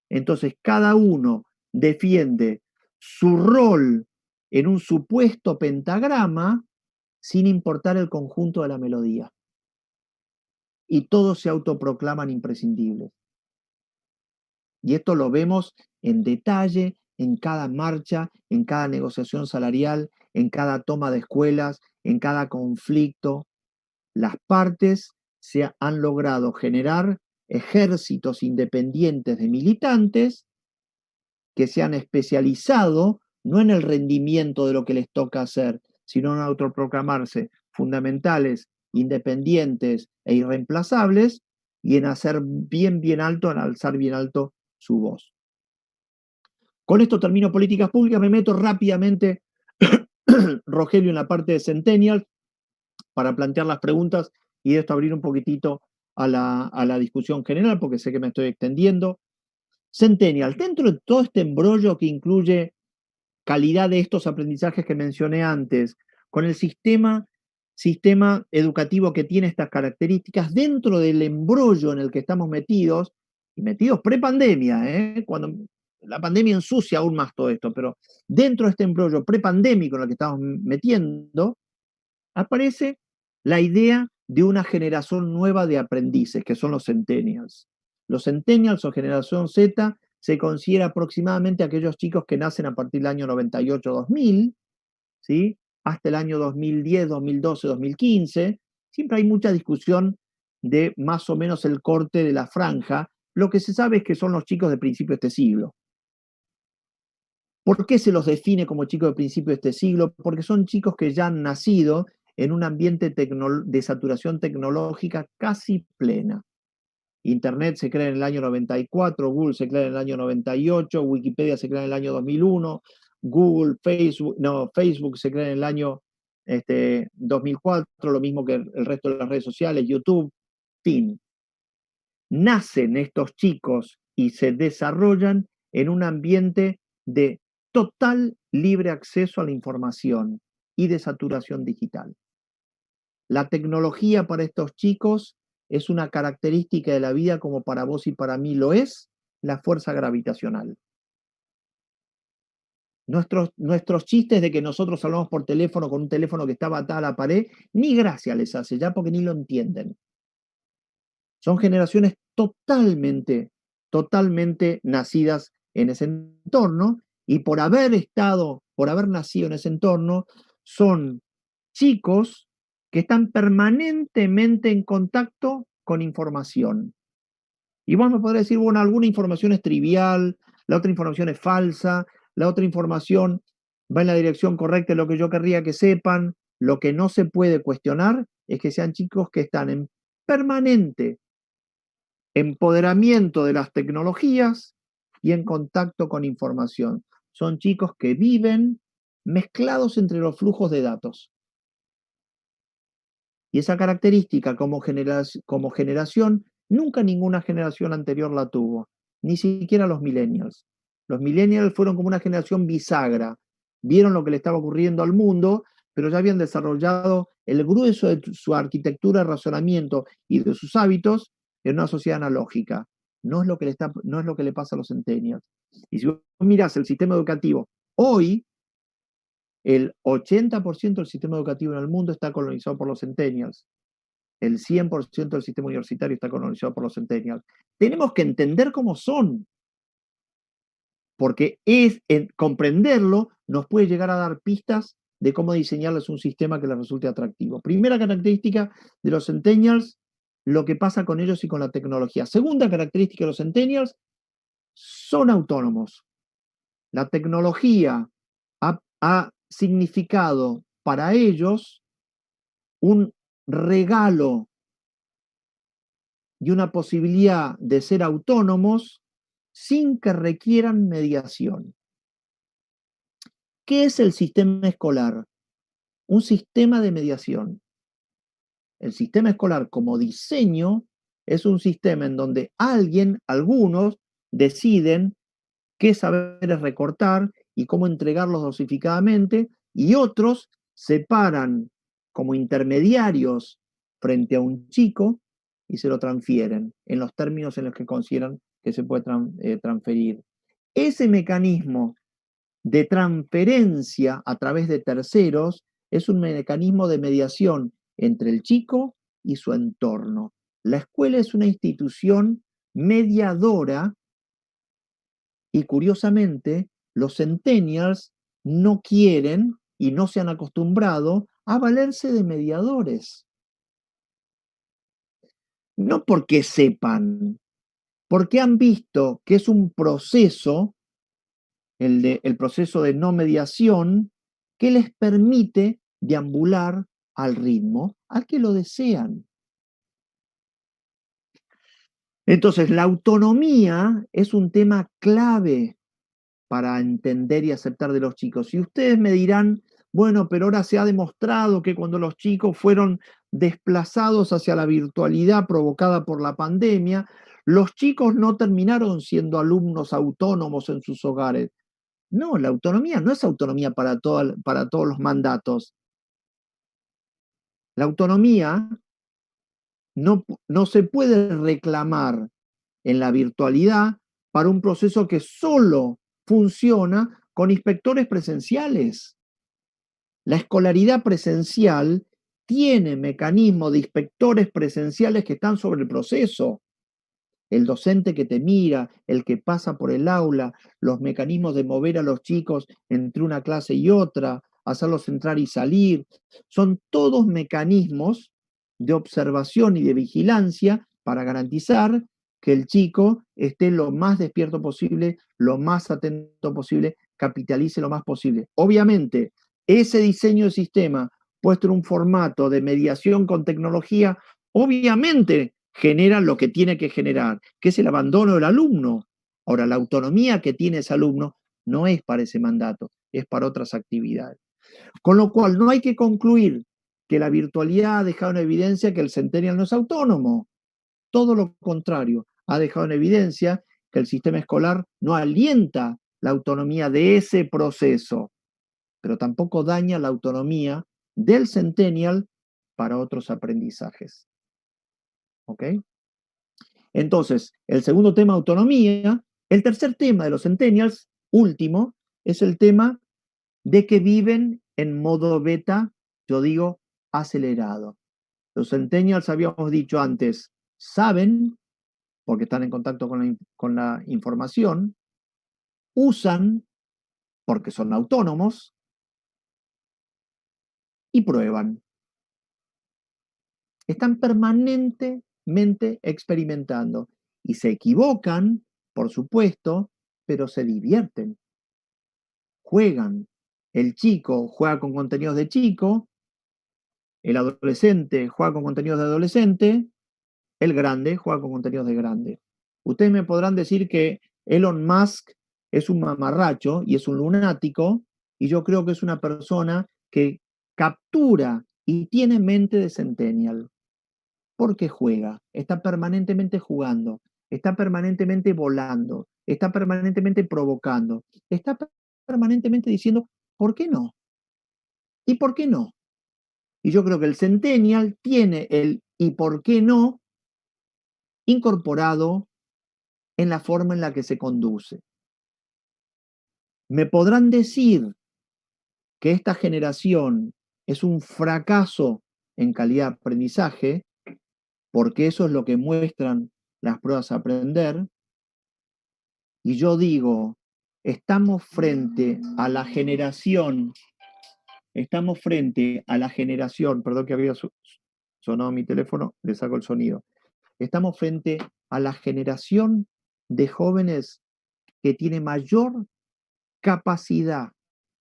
Entonces, cada uno defiende su rol en un supuesto pentagrama sin importar el conjunto de la melodía. Y todos se autoproclaman imprescindibles. Y esto lo vemos en detalle en cada marcha, en cada negociación salarial, en cada toma de escuelas, en cada conflicto. Las partes se han logrado generar ejércitos independientes de militantes que se han especializado no en el rendimiento de lo que les toca hacer, sino en autoproclamarse fundamentales, independientes e irreemplazables, y en hacer bien alto, en alzar bien alto su voz. Con esto termino políticas públicas, me meto rápidamente, Rogelio, en la parte de Centennial, para plantear las preguntas y de esto abrir un poquitito a la discusión general, porque sé que me estoy extendiendo. Centennial, dentro de todo este embrollo que incluye calidad de estos aprendizajes que mencioné antes, con el sistema educativo que tiene estas características, dentro del embrollo en el que estamos metidos, y metidos pre-pandemia, cuando la pandemia ensucia aún más todo esto, pero dentro de este embrollo pre-pandémico en el que estamos metiendo, aparece la idea de una generación nueva de aprendices, que son los centennials. Los centennials o generación Z se considera aproximadamente aquellos chicos que nacen a partir del año 98-2000, ¿sí? Hasta el año 2010, 2012, 2015. Siempre hay mucha discusión de más o menos el corte de la franja. Lo que se sabe es que son los chicos de principio de este siglo. ¿Por qué se los define como chicos de principio de este siglo? Porque son chicos que ya han nacido en un ambiente de saturación tecnológica casi plena. Internet se crea en el año 94, Google se crea en el año 98, Wikipedia se crea en el año 2001, Facebook se crea en el año 2004, lo mismo que el resto de las redes sociales, YouTube, fin. Nacen estos chicos y se desarrollan en un ambiente de total libre acceso a la información y de saturación digital. La tecnología para estos chicos es una característica de la vida como para vos y para mí lo es la fuerza gravitacional. Nuestros chistes de que nosotros hablamos por teléfono con un teléfono que estaba atado a la pared, ni gracia les hace ya porque ni lo entienden. Son generaciones totalmente nacidas en ese entorno y por haber nacido en ese entorno, son chicos que están permanentemente en contacto con información. Y vos me podrás decir, bueno, alguna información es trivial, la otra información es falsa, la otra información va en la dirección correcta de lo que yo querría que sepan. Lo que no se puede cuestionar es que sean chicos que están en permanente empoderamiento de las tecnologías y en contacto con información. Son chicos que viven mezclados entre los flujos de datos. Y esa característica como generación, nunca ninguna generación anterior la tuvo, ni siquiera los millennials. Los millennials fueron como una generación bisagra, vieron lo que le estaba ocurriendo al mundo, pero ya habían desarrollado el grueso de su arquitectura, razonamiento y de sus hábitos en una sociedad analógica. No es lo que le pasa a los centennials. Y si vos mirás el sistema educativo, hoy el 80% del sistema educativo en el mundo está colonizado por los centennials. El 100% del sistema universitario está colonizado por los centennials. Tenemos que entender cómo son, porque comprenderlo nos puede llegar a dar pistas de cómo diseñarles un sistema que les resulte atractivo. Primera característica de los centennials, lo que pasa con ellos y con la tecnología. Segunda característica de los centennials, son autónomos. La tecnología ha significado para ellos un regalo y una posibilidad de ser autónomos sin que requieran mediación. ¿Qué es el sistema escolar? Un sistema de mediación. El sistema escolar como diseño es un sistema en donde algunos, deciden qué saberes recortar y cómo entregarlos dosificadamente, y otros se paran como intermediarios frente a un chico y se lo transfieren en los términos en los que consideran que se puede transferir. Ese mecanismo de transferencia a través de terceros es un mecanismo de mediación entre el chico y su entorno. La escuela es una institución mediadora y curiosamente los centennials no quieren y no se han acostumbrado a valerse de mediadores. No porque sepan, porque han visto que es un proceso, el proceso de no mediación, que les permite deambular al ritmo al que lo desean. Entonces, la autonomía es un tema clave para entender y aceptar de los chicos. Y ustedes me dirán, bueno, pero ahora se ha demostrado que cuando los chicos fueron desplazados hacia la virtualidad provocada por la pandemia, los chicos no terminaron siendo alumnos autónomos en sus hogares. No, la autonomía no es autonomía para todos los mandatos. La autonomía no se puede reclamar en la virtualidad para un proceso que solo funciona con inspectores presenciales. La escolaridad presencial tiene mecanismos de inspectores presenciales que están sobre el proceso. El docente que te mira, el que pasa por el aula, los mecanismos de mover a los chicos entre una clase y otra, hacerlos entrar y salir, son todos mecanismos de observación y de vigilancia para garantizar que el chico esté lo más despierto posible, lo más atento posible, capitalice lo más posible. Obviamente, ese diseño de sistema puesto en un formato de mediación con tecnología, obviamente genera lo que tiene que generar, que es el abandono del alumno. Ahora, la autonomía que tiene ese alumno no es para ese mandato, es para otras actividades. Con lo cual, no hay que concluir que la virtualidad ha dejado en evidencia que el centennial no es autónomo. Todo lo contrario, ha dejado en evidencia que el sistema escolar no alienta la autonomía de ese proceso, pero tampoco daña la autonomía del centennial para otros aprendizajes. ¿Ok? Entonces, el segundo tema, autonomía. El tercer tema de los centennials, último, es el tema de que viven en modo beta, yo digo, acelerado. Los centennials, habíamos dicho antes, saben, porque están en contacto con la información, usan, porque son autónomos, y prueban. Están permanentemente experimentando y se equivocan, por supuesto, pero se divierten, juegan. El chico juega con contenidos de chico, el adolescente juega con contenidos de adolescente, el grande juega con contenidos de grande. Ustedes me podrán decir que Elon Musk es un mamarracho y es un lunático, y yo creo que es una persona que captura y tiene mente de centennial. Porque juega, está permanentemente jugando, está permanentemente volando, está permanentemente provocando, está permanentemente diciendo, ¿por qué no? ¿Y por qué no? Y yo creo que el centennial tiene el ¿y por qué no? Incorporado en la forma en la que se conduce. Me podrán decir que esta generación es un fracaso en calidad de aprendizaje, porque eso es lo que muestran las pruebas a aprender, y yo digo, estamos frente a la generación, perdón que había sonado mi teléfono, le saco el sonido, estamos frente a la generación de jóvenes que tiene mayor capacidad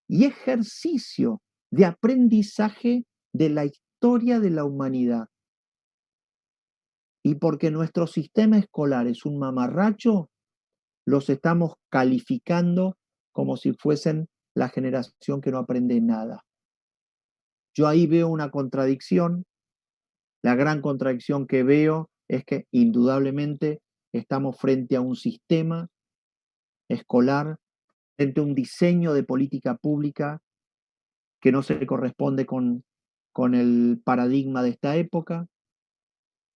y ejercicio de aprendizaje de la historia de la humanidad. Y porque nuestro sistema escolar es un mamarracho, los estamos calificando como si fuesen la generación que no aprende nada. Yo ahí veo una contradicción. La gran contradicción que veo es que indudablemente estamos frente a un sistema escolar, frente a un diseño de política pública que no se corresponde con el paradigma de esta época,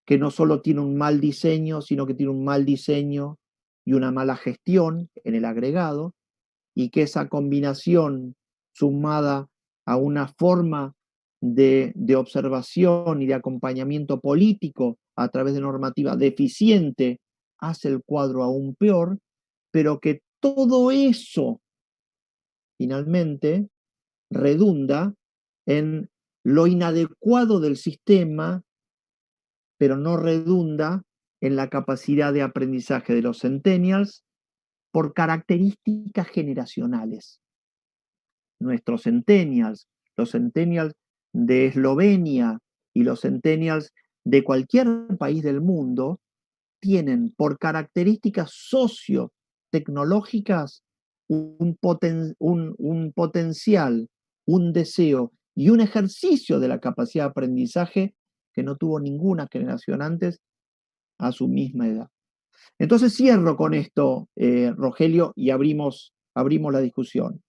que no solo tiene un mal diseño, sino que tiene un mal diseño y una mala gestión en el agregado, y que esa combinación sumada a una forma de observación y de acompañamiento político a través de normativa deficiente hace el cuadro aún peor, pero que todo eso finalmente redunda en lo inadecuado del sistema, pero no redunda en la capacidad de aprendizaje de los centennials por características generacionales. Nuestros centennials, los centennials de Eslovenia y los centennials de cualquier país del mundo, tienen por características sociotecnológicas un potencial, un deseo y un ejercicio de la capacidad de aprendizaje que no tuvo ninguna generación antes a su misma edad. Entonces cierro con esto, Rogelio, y abrimos la discusión.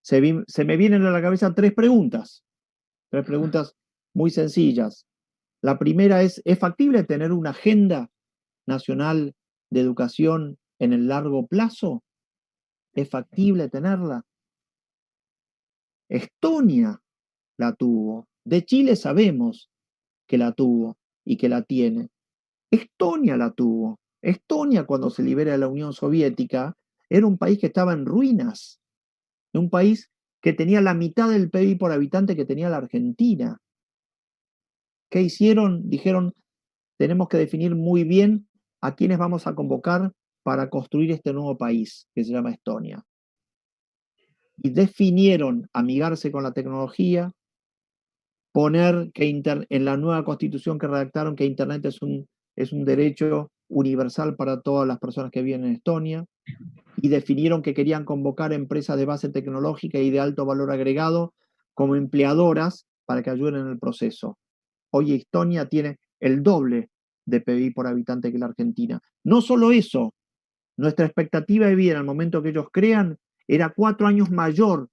Se me vienen a la cabeza tres preguntas muy sencillas. La primera ¿es factible tener una agenda nacional de educación en el largo plazo? ¿Es factible tenerla? Estonia la tuvo. De Chile sabemos que la tuvo y que la tiene. Estonia la tuvo. Estonia, cuando se libera de la Unión Soviética, era un país que estaba en ruinas, un país que tenía la mitad del PIB por habitante que tenía la Argentina. ¿Qué hicieron? Dijeron, tenemos que definir muy bien a quiénes vamos a convocar para construir este nuevo país que se llama Estonia. Y definieron amigarse con la tecnología, poner que en la nueva constitución que redactaron que Internet es un derecho universal para todas las personas que viven en Estonia, y definieron que querían convocar empresas de base tecnológica y de alto valor agregado como empleadoras para que ayuden en el proceso. Hoy Estonia tiene el doble de PIB por habitante que la Argentina. No solo eso, nuestra expectativa de vida en el momento que ellos crean era 4 años mayor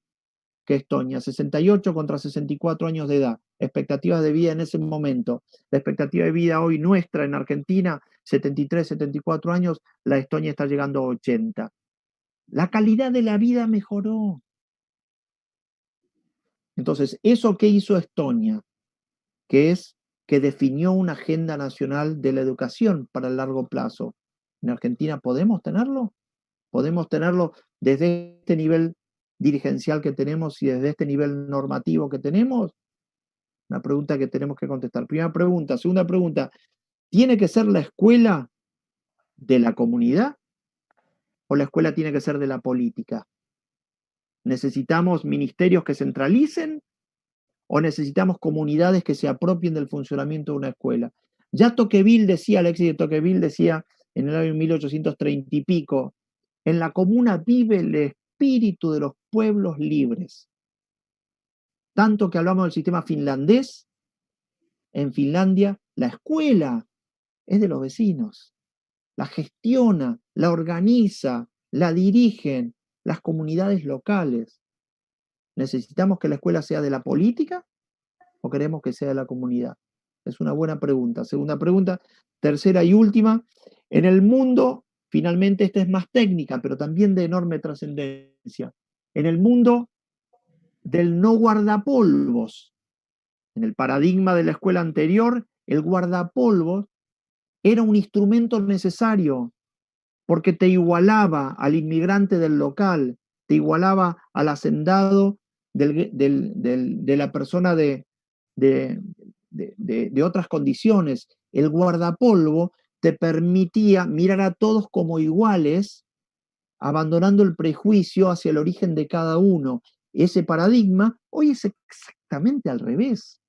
que Estonia, 68 contra 64 años de edad, expectativas de vida en ese momento. La expectativa de vida hoy nuestra en Argentina, 73, 74 años, la Estonia está llegando a 80. La calidad de la vida mejoró. Entonces, ¿eso qué hizo Estonia? Que es que definió una agenda nacional de la educación para el largo plazo. ¿En Argentina podemos tenerlo? ¿Podemos tenerlo desde este nivel dirigencial que tenemos y desde este nivel normativo que tenemos? Una pregunta que tenemos que contestar. Primera pregunta. Segunda pregunta, ¿tiene que ser la escuela de la comunidad o la escuela tiene que ser de la política? ¿Necesitamos ministerios que centralicen o necesitamos comunidades que se apropien del funcionamiento de una escuela? Ya Tocqueville decía, Alexis de Tocqueville decía en el año 1830 y pico, en la comuna vive el espíritu de los pueblos libres. Tanto que hablamos del sistema finlandés, en Finlandia la escuela es de los vecinos, la gestiona, la organiza, la dirigen las comunidades locales. ¿Necesitamos que la escuela sea de la política o queremos que sea de la comunidad? Es una buena pregunta. Segunda pregunta. Tercera y última. En el mundo, finalmente esta es más técnica, pero también de enorme trascendencia. En el mundo del no guardapolvos, en el paradigma de la escuela anterior, el guardapolvos era un instrumento necesario porque te igualaba al inmigrante del local, te igualaba al hacendado de la persona de otras condiciones. El guardapolvo te permitía mirar a todos como iguales, abandonando el prejuicio hacia el origen de cada uno. Ese paradigma hoy es exactamente al revés.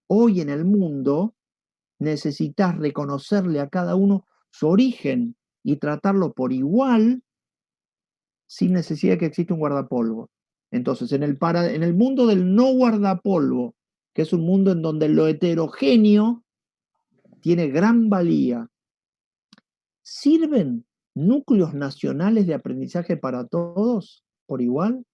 Hoy en el mundo necesitas reconocerle a cada uno su origen y tratarlo por igual sin necesidad de que exista un guardapolvo. Entonces, en el mundo del no guardapolvo, que es un mundo en donde lo heterogéneo tiene gran valía, ¿sirven núcleos nacionales de aprendizaje para todos por igual?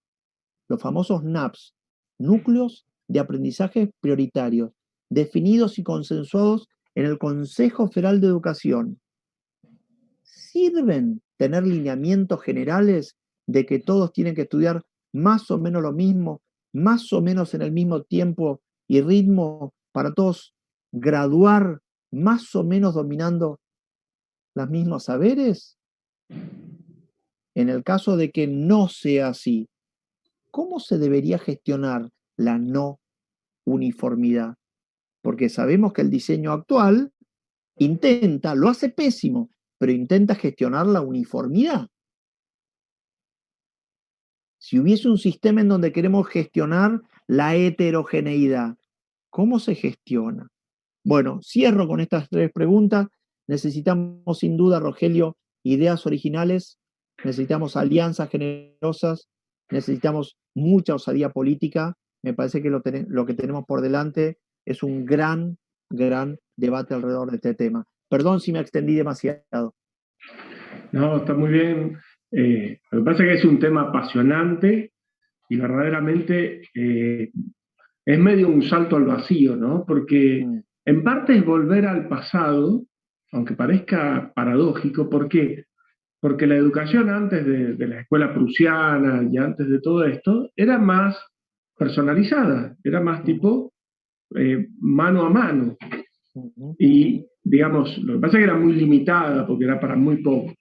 Los famosos NAPs, núcleos de aprendizaje prioritarios, definidos y consensuados en el Consejo Federal de Educación. ¿Sirven tener lineamientos generales de que todos tienen que estudiar más o menos lo mismo, más o menos en el mismo tiempo y ritmo, para todos graduar más o menos dominando los mismos saberes? En el caso de que no sea así, ¿cómo se debería gestionar la no uniformidad? Porque sabemos que el diseño actual lo hace pésimo, pero intenta gestionar la uniformidad. Si hubiese un sistema en donde queremos gestionar la heterogeneidad, ¿cómo se gestiona? Bueno, cierro con estas 3 preguntas. Necesitamos sin duda, Rogelio, ideas originales, necesitamos alianzas generosas, necesitamos mucha osadía política. Me parece que lo que tenemos por delante es un gran debate alrededor de este tema. Perdón si me extendí demasiado. No, está muy bien. Lo que pasa es que es un tema apasionante y verdaderamente es medio un salto al vacío, ¿no? Porque en parte es volver al pasado, aunque parezca paradójico. ¿Por qué? Porque la educación antes de la escuela prusiana y antes de todo esto era más personalizada, era más tipo mano a mano. Y, digamos, lo que pasa es que era muy limitada porque era para muy pocos.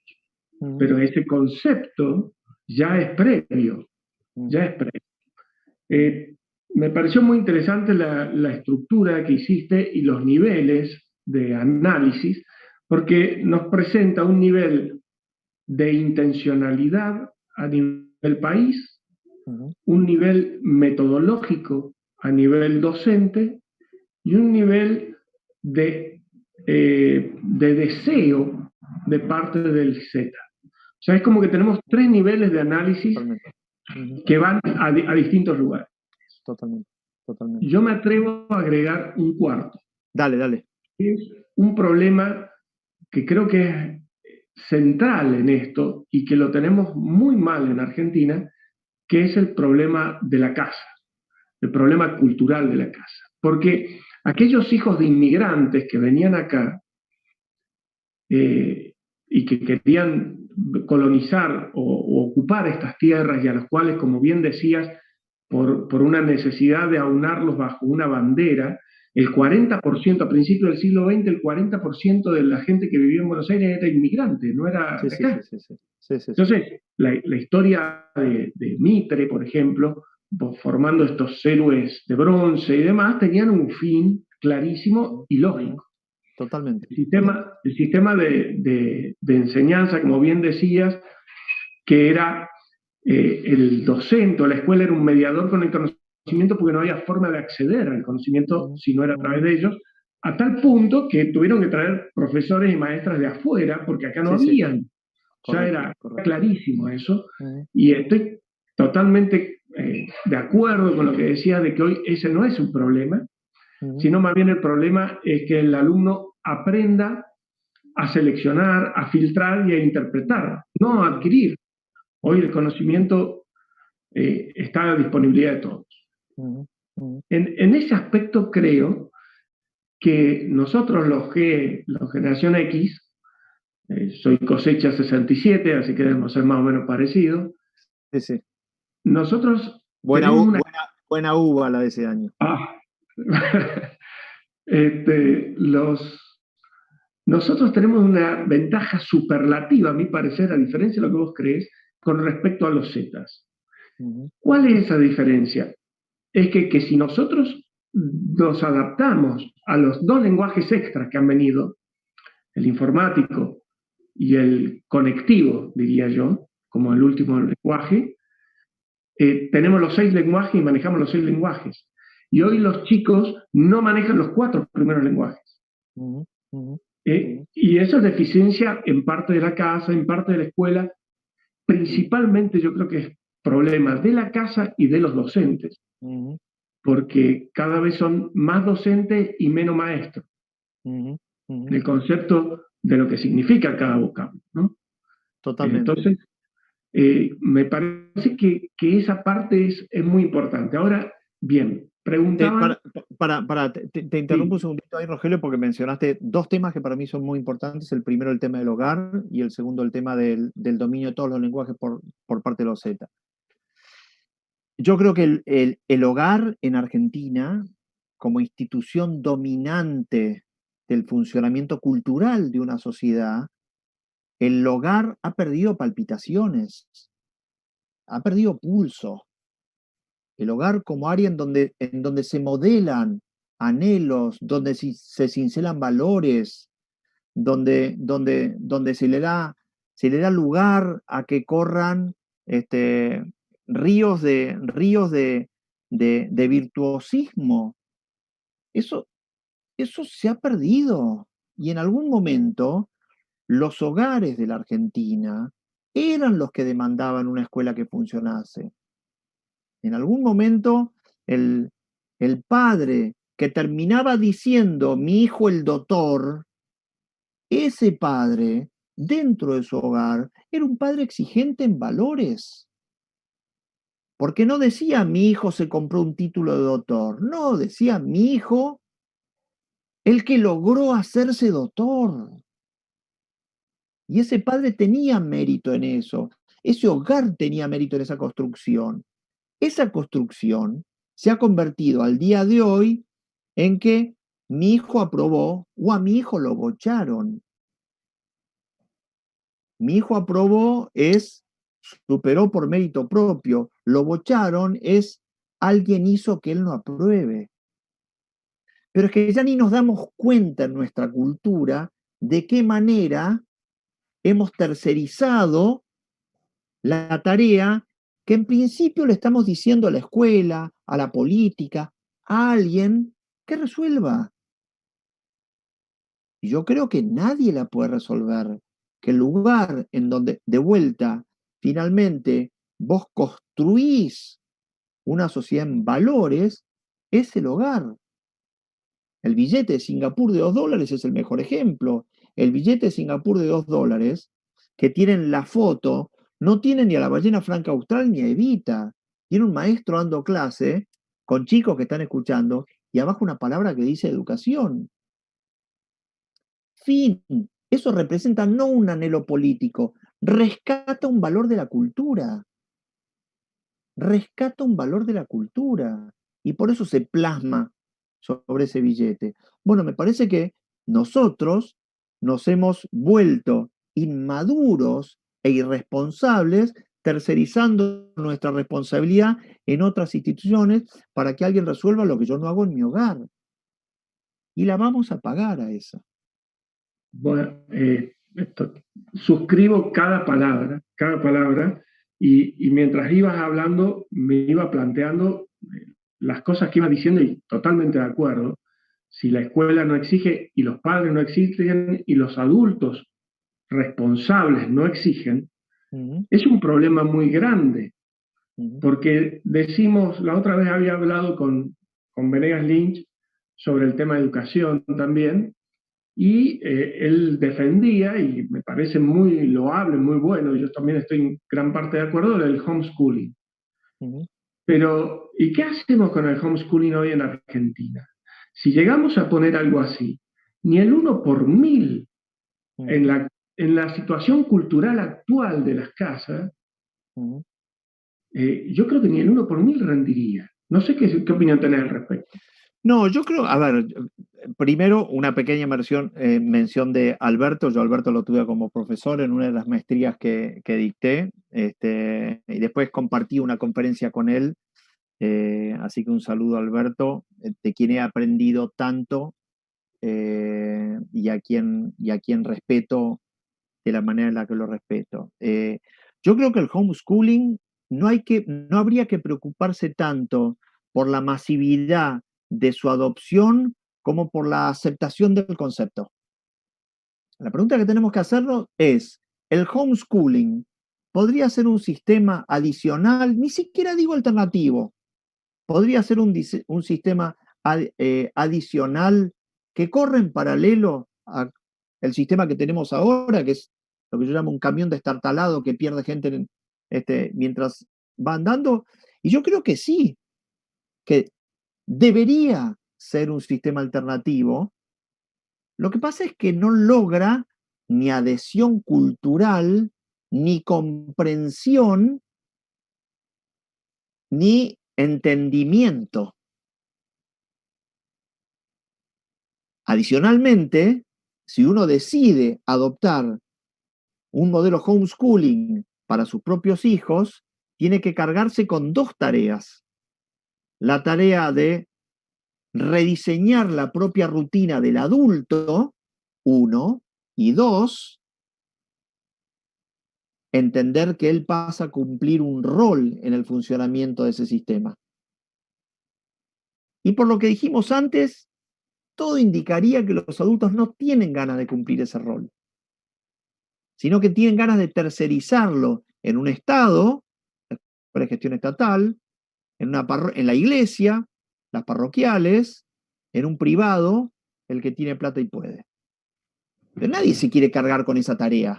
Pero ese concepto ya es previo, ya es previo. Me pareció muy interesante la estructura que hiciste y los niveles de análisis, porque nos presenta un nivel de intencionalidad a nivel país, un nivel metodológico a nivel docente y un nivel de deseo de parte del Z. O sea, es como que tenemos 3 niveles de análisis que van a distintos lugares. Totalmente. Yo me atrevo a agregar un cuarto. Dale. Es un problema que creo que es central en esto y que lo tenemos muy mal en Argentina, que es el problema de la casa, el problema cultural de la casa. Porque aquellos hijos de inmigrantes que venían acá y que querían colonizar o ocupar estas tierras y a los cuales, como bien decías, por una necesidad de aunarlos bajo una bandera, el 40%, a principios del siglo XX, el 40% de la gente que vivía en Buenos Aires era inmigrante, no era de acá. Sí. Entonces, la historia de Mitre, por ejemplo, formando estos héroes de bronce y demás, tenían un fin clarísimo y lógico. Totalmente. El sistema de enseñanza, como bien decías, que era el docente o la escuela era un mediador con el conocimiento porque no había forma de acceder al conocimiento si no era a través de ellos, a tal punto que tuvieron que traer profesores y maestras de afuera porque acá no habían. Ya era clarísimo eso. Y estoy totalmente de acuerdo con lo que decía de que hoy ese no es un problema, sino más bien el problema es que el alumno aprenda a seleccionar, a filtrar y a interpretar, no a adquirir. Hoy el conocimiento está a disponibilidad de todos. En ese aspecto creo que nosotros los generación X, soy cosecha 67, así que debemos ser más o menos parecidos, Sí, sí. nosotros Buena, tenemos una... buena uva la de ese año. Nosotros tenemos una ventaja superlativa, a mi parecer, a diferencia de lo que vos crees, con respecto a los Zetas. ¿Cuál es esa diferencia? Es que si nosotros nos adaptamos a los dos lenguajes extras que han venido, el informático y el conectivo, diría yo, como el último lenguaje, tenemos los 6 lenguajes y manejamos los 6 lenguajes. Y hoy los chicos no manejan los 4 primeros lenguajes. Y eso es deficiencia en parte de la casa, en parte de la escuela. Principalmente yo creo que es problema de la casa y de los docentes. Porque cada vez son más docentes y menos maestros. En el concepto de lo que significa cada vocablo, ¿no? Totalmente. Entonces, me parece que esa parte es muy importante. Ahora, bien, preguntaban... Te interrumpo un segundito ahí, Rogelio, porque mencionaste dos temas que para mí son muy importantes. El primero, el tema del hogar, y el segundo, el tema del dominio de todos los lenguajes por parte de los Z. Yo creo que el hogar en Argentina, como institución dominante del funcionamiento cultural de una sociedad, el hogar ha perdido palpitaciones, ha perdido pulso. El hogar como área en donde se modelan anhelos, donde se cincelan valores, donde se le da lugar a que corran ríos de virtuosismo. Eso se ha perdido. Y en algún momento los hogares de la Argentina eran los que demandaban una escuela que funcionase. En algún momento el padre que terminaba diciendo mi hijo el doctor, ese padre dentro de su hogar era un padre exigente en valores. Porque no decía mi hijo se compró un título de doctor, no, decía mi hijo el que logró hacerse doctor. Y ese padre tenía mérito en eso, ese hogar tenía mérito en esa construcción. Esa construcción se ha convertido al día de hoy en que mi hijo aprobó o a mi hijo lo bocharon. Mi hijo aprobó es superó por mérito propio, lo bocharon es alguien hizo que él no apruebe. Pero es que ya ni nos damos cuenta en nuestra cultura de qué manera hemos tercerizado la tarea que en principio le estamos diciendo a la escuela, a la política, a alguien que resuelva. Y yo creo que nadie la puede resolver, que el lugar en donde, de vuelta, finalmente vos construís una sociedad en valores, es el hogar. El billete de Singapur de $2 es el mejor ejemplo. El billete de Singapur de $2, que tienen la foto, no tienen ni a la ballena franca austral ni a Evita. Tiene un maestro dando clase con chicos que están escuchando y abajo una palabra que dice educación. Fin. Eso representa no un anhelo político, rescata un valor de la cultura. Rescata un valor de la cultura. Y por eso se plasma sobre ese billete. Bueno, me parece que nosotros nos hemos vuelto inmaduros e irresponsables, tercerizando nuestra responsabilidad en otras instituciones para que alguien resuelva lo que yo no hago en mi hogar. Y la vamos a pagar a esa. Bueno, suscribo cada palabra, y mientras ibas hablando me iba planteando las cosas que ibas diciendo y totalmente de acuerdo. Si la escuela no exige y los padres no exigen y los adultos responsables no exigen, es un problema muy grande, Porque decimos, la otra vez había hablado con Venegas Lynch sobre el tema de educación también, y él defendía, y me parece muy loable, muy bueno, y yo también estoy en gran parte de acuerdo, del homeschooling. Ujú, Pero, ¿y qué hacemos con el homeschooling hoy en Argentina? Si llegamos a poner algo así, ni el 1 por 1000 en ujú, la situación cultural actual de las casas, ujú. yo creo que ni el 1 por 1000 rendiría. No sé qué opinión tenés al respecto. No, yo creo, a ver, primero una pequeña mención de Alberto. Yo Alberto lo tuve como profesor en una de las maestrías que dicté, y después compartí una conferencia con él, así que un saludo a Alberto, de quien he aprendido tanto, y a quien respeto de la manera en la que lo respeto. Yo creo que el homeschooling no habría que preocuparse tanto por la masividad de su adopción como por la aceptación del concepto. La pregunta que tenemos que hacernos es, ¿el homeschooling podría ser un sistema adicional? Ni siquiera digo alternativo. ¿Podría ser un sistema adicional que corre en paralelo al sistema que tenemos ahora, que es lo que yo llamo un camión destartalado que pierde gente mientras va andando? Y yo creo que sí, que debería ser un sistema alternativo. Lo que pasa es que no logra ni adhesión cultural, ni comprensión, ni entendimiento. Adicionalmente, si uno decide adoptar un modelo homeschooling para sus propios hijos, tiene que cargarse con dos tareas. La tarea de rediseñar la propia rutina del adulto, uno, y dos, entender que él pasa a cumplir un rol en el funcionamiento de ese sistema. Y por lo que dijimos antes, todo indicaría que los adultos no tienen ganas de cumplir ese rol, sino que tienen ganas de tercerizarlo en un Estado, la gestión estatal, en la iglesia, las parroquiales, en un privado, el que tiene plata y puede. Pero nadie se quiere cargar con esa tarea.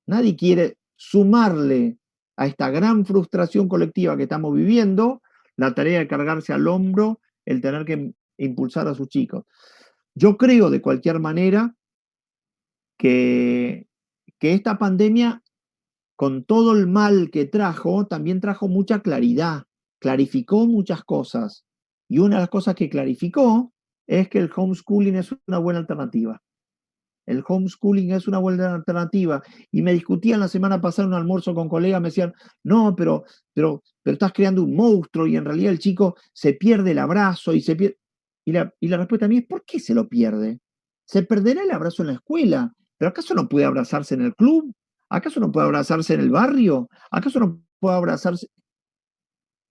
Nadie quiere sumarle a esta gran frustración colectiva que estamos viviendo la tarea de cargarse al hombro el tener que impulsar a sus chicos. Yo creo de cualquier manera que, que esta pandemia, con todo el mal que trajo, también trajo mucha claridad, clarificó muchas cosas. Y una de las cosas que clarificó es que el homeschooling es una buena alternativa. El homeschooling es una buena alternativa. Y me discutían la semana pasada en un almuerzo con colegas, me decían, no, pero estás creando un monstruo y en realidad el chico se pierde el abrazo y se pierde. Y la respuesta a mí es, ¿por qué se lo pierde? Se perderá el abrazo en la escuela, pero ¿acaso no puede abrazarse en el club? ¿Acaso no puede abrazarse en el barrio? ¿Acaso no puede abrazarse?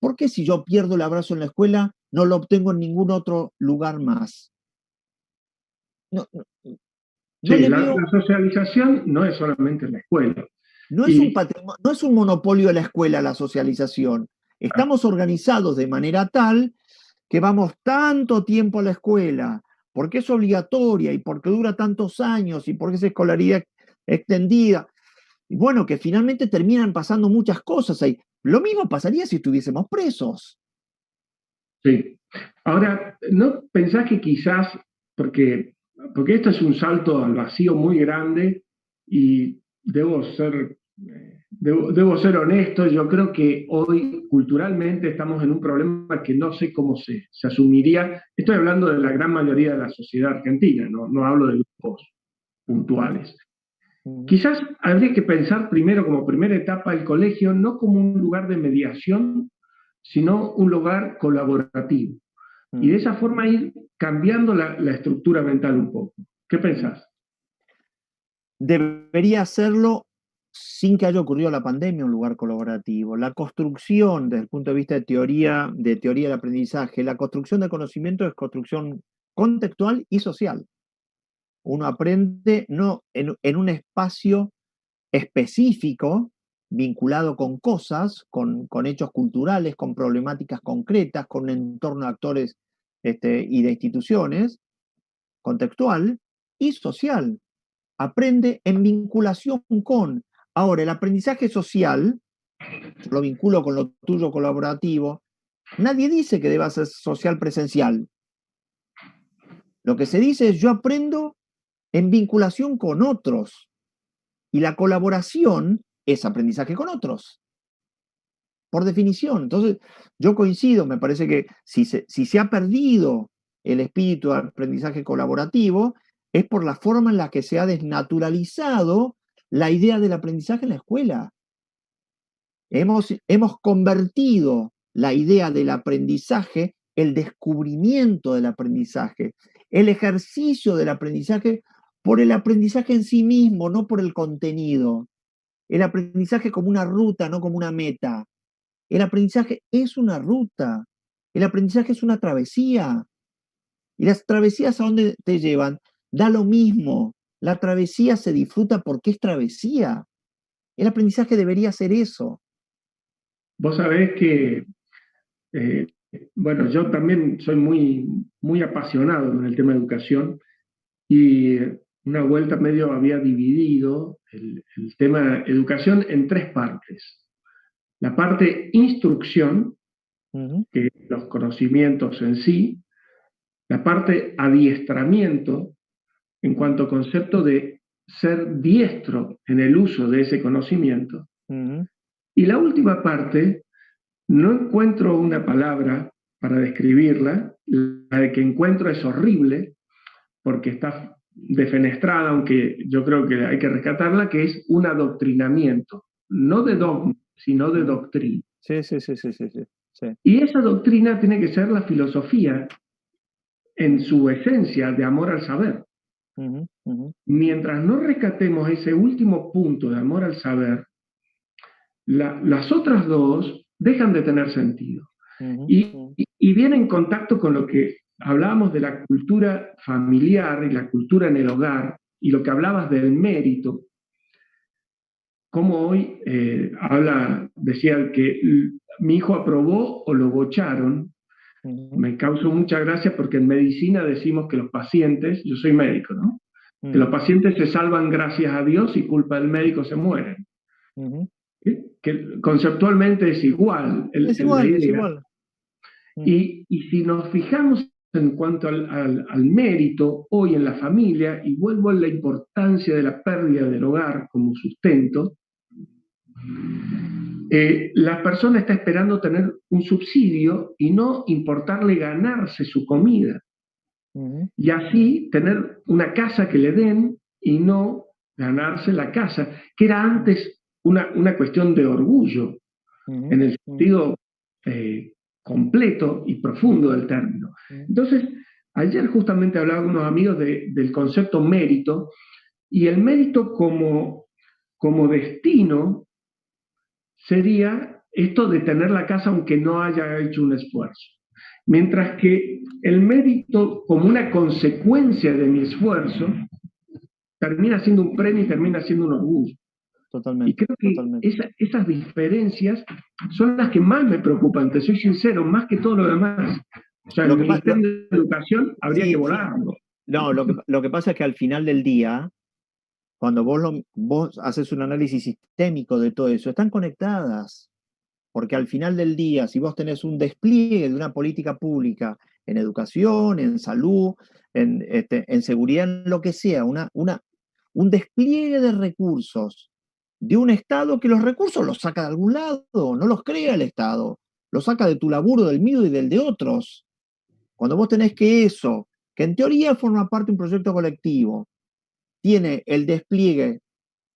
¿Por qué si yo pierdo el abrazo en la escuela no lo obtengo en ningún otro lugar más? No, no, no Sí, le la veo. socialización no es solamente en la escuela. Y No es un monopolio de la escuela la socialización. Estamos organizados de manera tal que vamos tanto tiempo a la escuela, porque es obligatoria y porque dura tantos años y porque es escolaridad extendida. Y bueno, que finalmente terminan pasando muchas cosas ahí. Lo mismo pasaría si estuviésemos presos. sí. Ahora, ¿no pensás que quizás, porque esto es un salto al vacío muy grande y debo ser honesto, yo creo que hoy culturalmente estamos en un problema que no sé cómo se asumiría. Estoy hablando de la gran mayoría de la sociedad argentina, no hablo de grupos puntuales. Quizás habría que pensar primero, como primera etapa, el colegio no como un lugar de mediación, sino un lugar colaborativo. Y de esa forma ir cambiando la estructura mental un poco. ¿Qué pensás? Debería hacerlo sin que haya ocurrido la pandemia, un lugar colaborativo. La construcción, desde el punto de vista de teoría del aprendizaje, la construcción de conocimiento es construcción contextual y social. Uno aprende no en un espacio específico, vinculado con cosas, con hechos culturales, con problemáticas concretas, con un entorno de actores y de instituciones, contextual y social. Aprende en vinculación con. Ahora, el aprendizaje social, yo lo vinculo con lo tuyo colaborativo, nadie dice que deba ser social presencial. Lo que se dice es yo aprendo en vinculación con otros. Y la colaboración es aprendizaje con otros, por definición. Entonces, yo coincido, me parece que si se ha perdido el espíritu de aprendizaje colaborativo, es por la forma en la que se ha desnaturalizado la idea del aprendizaje en la escuela. Hemos convertido la idea del aprendizaje, el descubrimiento del aprendizaje, el ejercicio del aprendizaje por el aprendizaje en sí mismo, no por el contenido. El aprendizaje como una ruta, no como una meta. El aprendizaje es una ruta. El aprendizaje es una travesía. ¿Y las travesías a dónde te llevan? Da lo mismo. La travesía se disfruta porque es travesía. El aprendizaje debería ser eso. Vos sabés que, bueno, yo también soy muy apasionado con el tema de educación y una vuelta medio había dividido el tema educación en tres partes. La parte instrucción, que es los conocimientos en sí, la parte adiestramiento, en cuanto a concepto de ser diestro en el uso de ese conocimiento. Y la última parte, no encuentro una palabra para describirla, la de que encuentro es horrible, porque está defenestrada, aunque yo creo que hay que rescatarla, que es un adoctrinamiento, no de dogma, sino de doctrina. Sí. Y esa doctrina tiene que ser la filosofía en su esencia de amor al saber. Mientras no rescatemos ese último punto de amor al saber, las otras dos dejan de tener sentido. Y viene en contacto con lo que hablábamos de la cultura familiar y la cultura en el hogar, y lo que hablabas del mérito, como hoy decía que mi hijo aprobó o lo bocharon. Me causó mucha gracia porque en medicina decimos que los pacientes, yo soy médico, ¿no? Que los pacientes se salvan gracias a Dios y culpa del médico se mueren. Que conceptualmente es igual. Es igual. Y si nos fijamos en cuanto al mérito hoy en la familia, y vuelvo a la importancia de la pérdida del hogar como sustento, la persona está esperando tener un subsidio y no importarle ganarse su comida. Y así tener una casa que le den y no ganarse la casa, que era antes una cuestión de orgullo, en el sentido completo y profundo del término. Entonces, ayer justamente hablaba con unos amigos del concepto mérito, y el mérito como destino sería esto de tener la casa aunque no haya hecho un esfuerzo. Mientras que el mérito como una consecuencia de mi esfuerzo termina siendo un premio y termina siendo un orgullo. Totalmente. Y creo que esas diferencias son las que más me preocupan, te soy sincero, más que todo lo demás. O sea, el Ministerio de Educación habría que volarlo. No, lo que pasa es que al final del día, cuando vos haces un análisis sistémico de todo eso, están conectadas. Porque al final del día, si vos tenés un despliegue de una política pública en educación, en salud, en seguridad, en lo que sea, un despliegue de recursos de un Estado que los recursos los saca de algún lado, no los crea el Estado, los saca de tu laburo, del mío y del de otros. Cuando vos tenés que eso, que en teoría forma parte de un proyecto colectivo, tiene el despliegue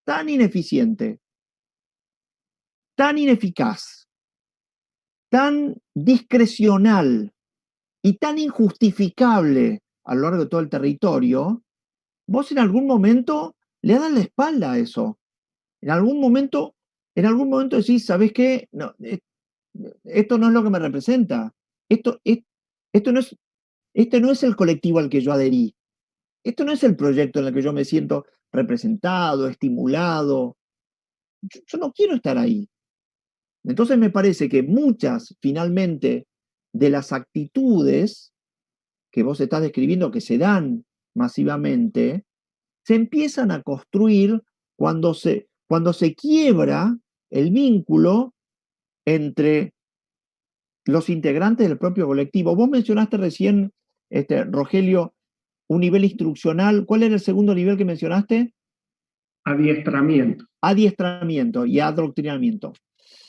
tan ineficiente, tan ineficaz, tan discrecional y tan injustificable a lo largo de todo el territorio, vos en algún momento le das la espalda a eso. En algún momento decís, ¿sabés qué? No, esto no es lo que me representa. Esto no es el colectivo al que yo adherí. Esto no es el proyecto en el que yo me siento representado, estimulado. yo no quiero estar ahí. Entonces me parece que muchas, finalmente, de las actitudes que vos estás describiendo que se dan masivamente, se empiezan a construir cuando se quiebra el vínculo entre los integrantes del propio colectivo. Vos mencionaste recién, Rogelio, un nivel instruccional. ¿Cuál era el segundo nivel que mencionaste? Adiestramiento. Adiestramiento y adoctrinamiento.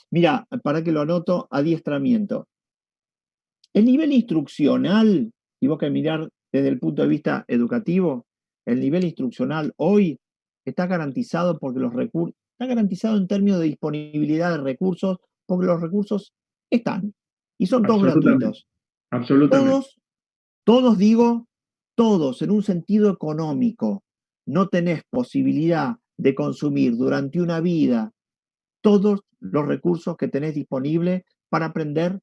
Mira, para que lo anoto, adiestramiento. El nivel instruccional, si vos querés mirar desde el punto de vista educativo, el nivel instruccional hoy está garantizado porque los recursos, está garantizado en términos de disponibilidad de recursos, porque los recursos están y son todos Absolutamente. gratuitos. Absolutamente. Todos digo, todos en un sentido económico. No tenés posibilidad de consumir durante una vida todos los recursos que tenés disponibles para aprender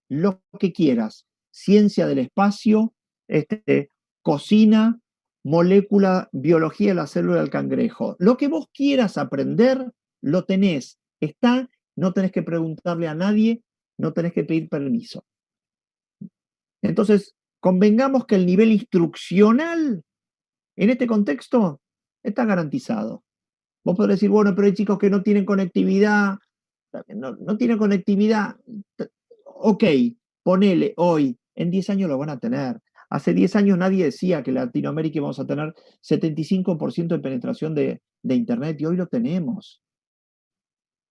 lo que quieras. Ciencia del espacio, cocina, molécula, biología de la célula del cangrejo. Lo que vos quieras aprender, lo tenés. Está, no tenés que preguntarle a nadie, no tenés que pedir permiso. Entonces, convengamos que el nivel instruccional en este contexto está garantizado. Vos podés decir, bueno, pero hay chicos que no tienen conectividad, no tienen conectividad. Ok, ponele hoy, en 10 años lo van a tener. Hace 10 años nadie decía que en Latinoamérica íbamos a tener 75% de penetración de Internet y hoy lo tenemos.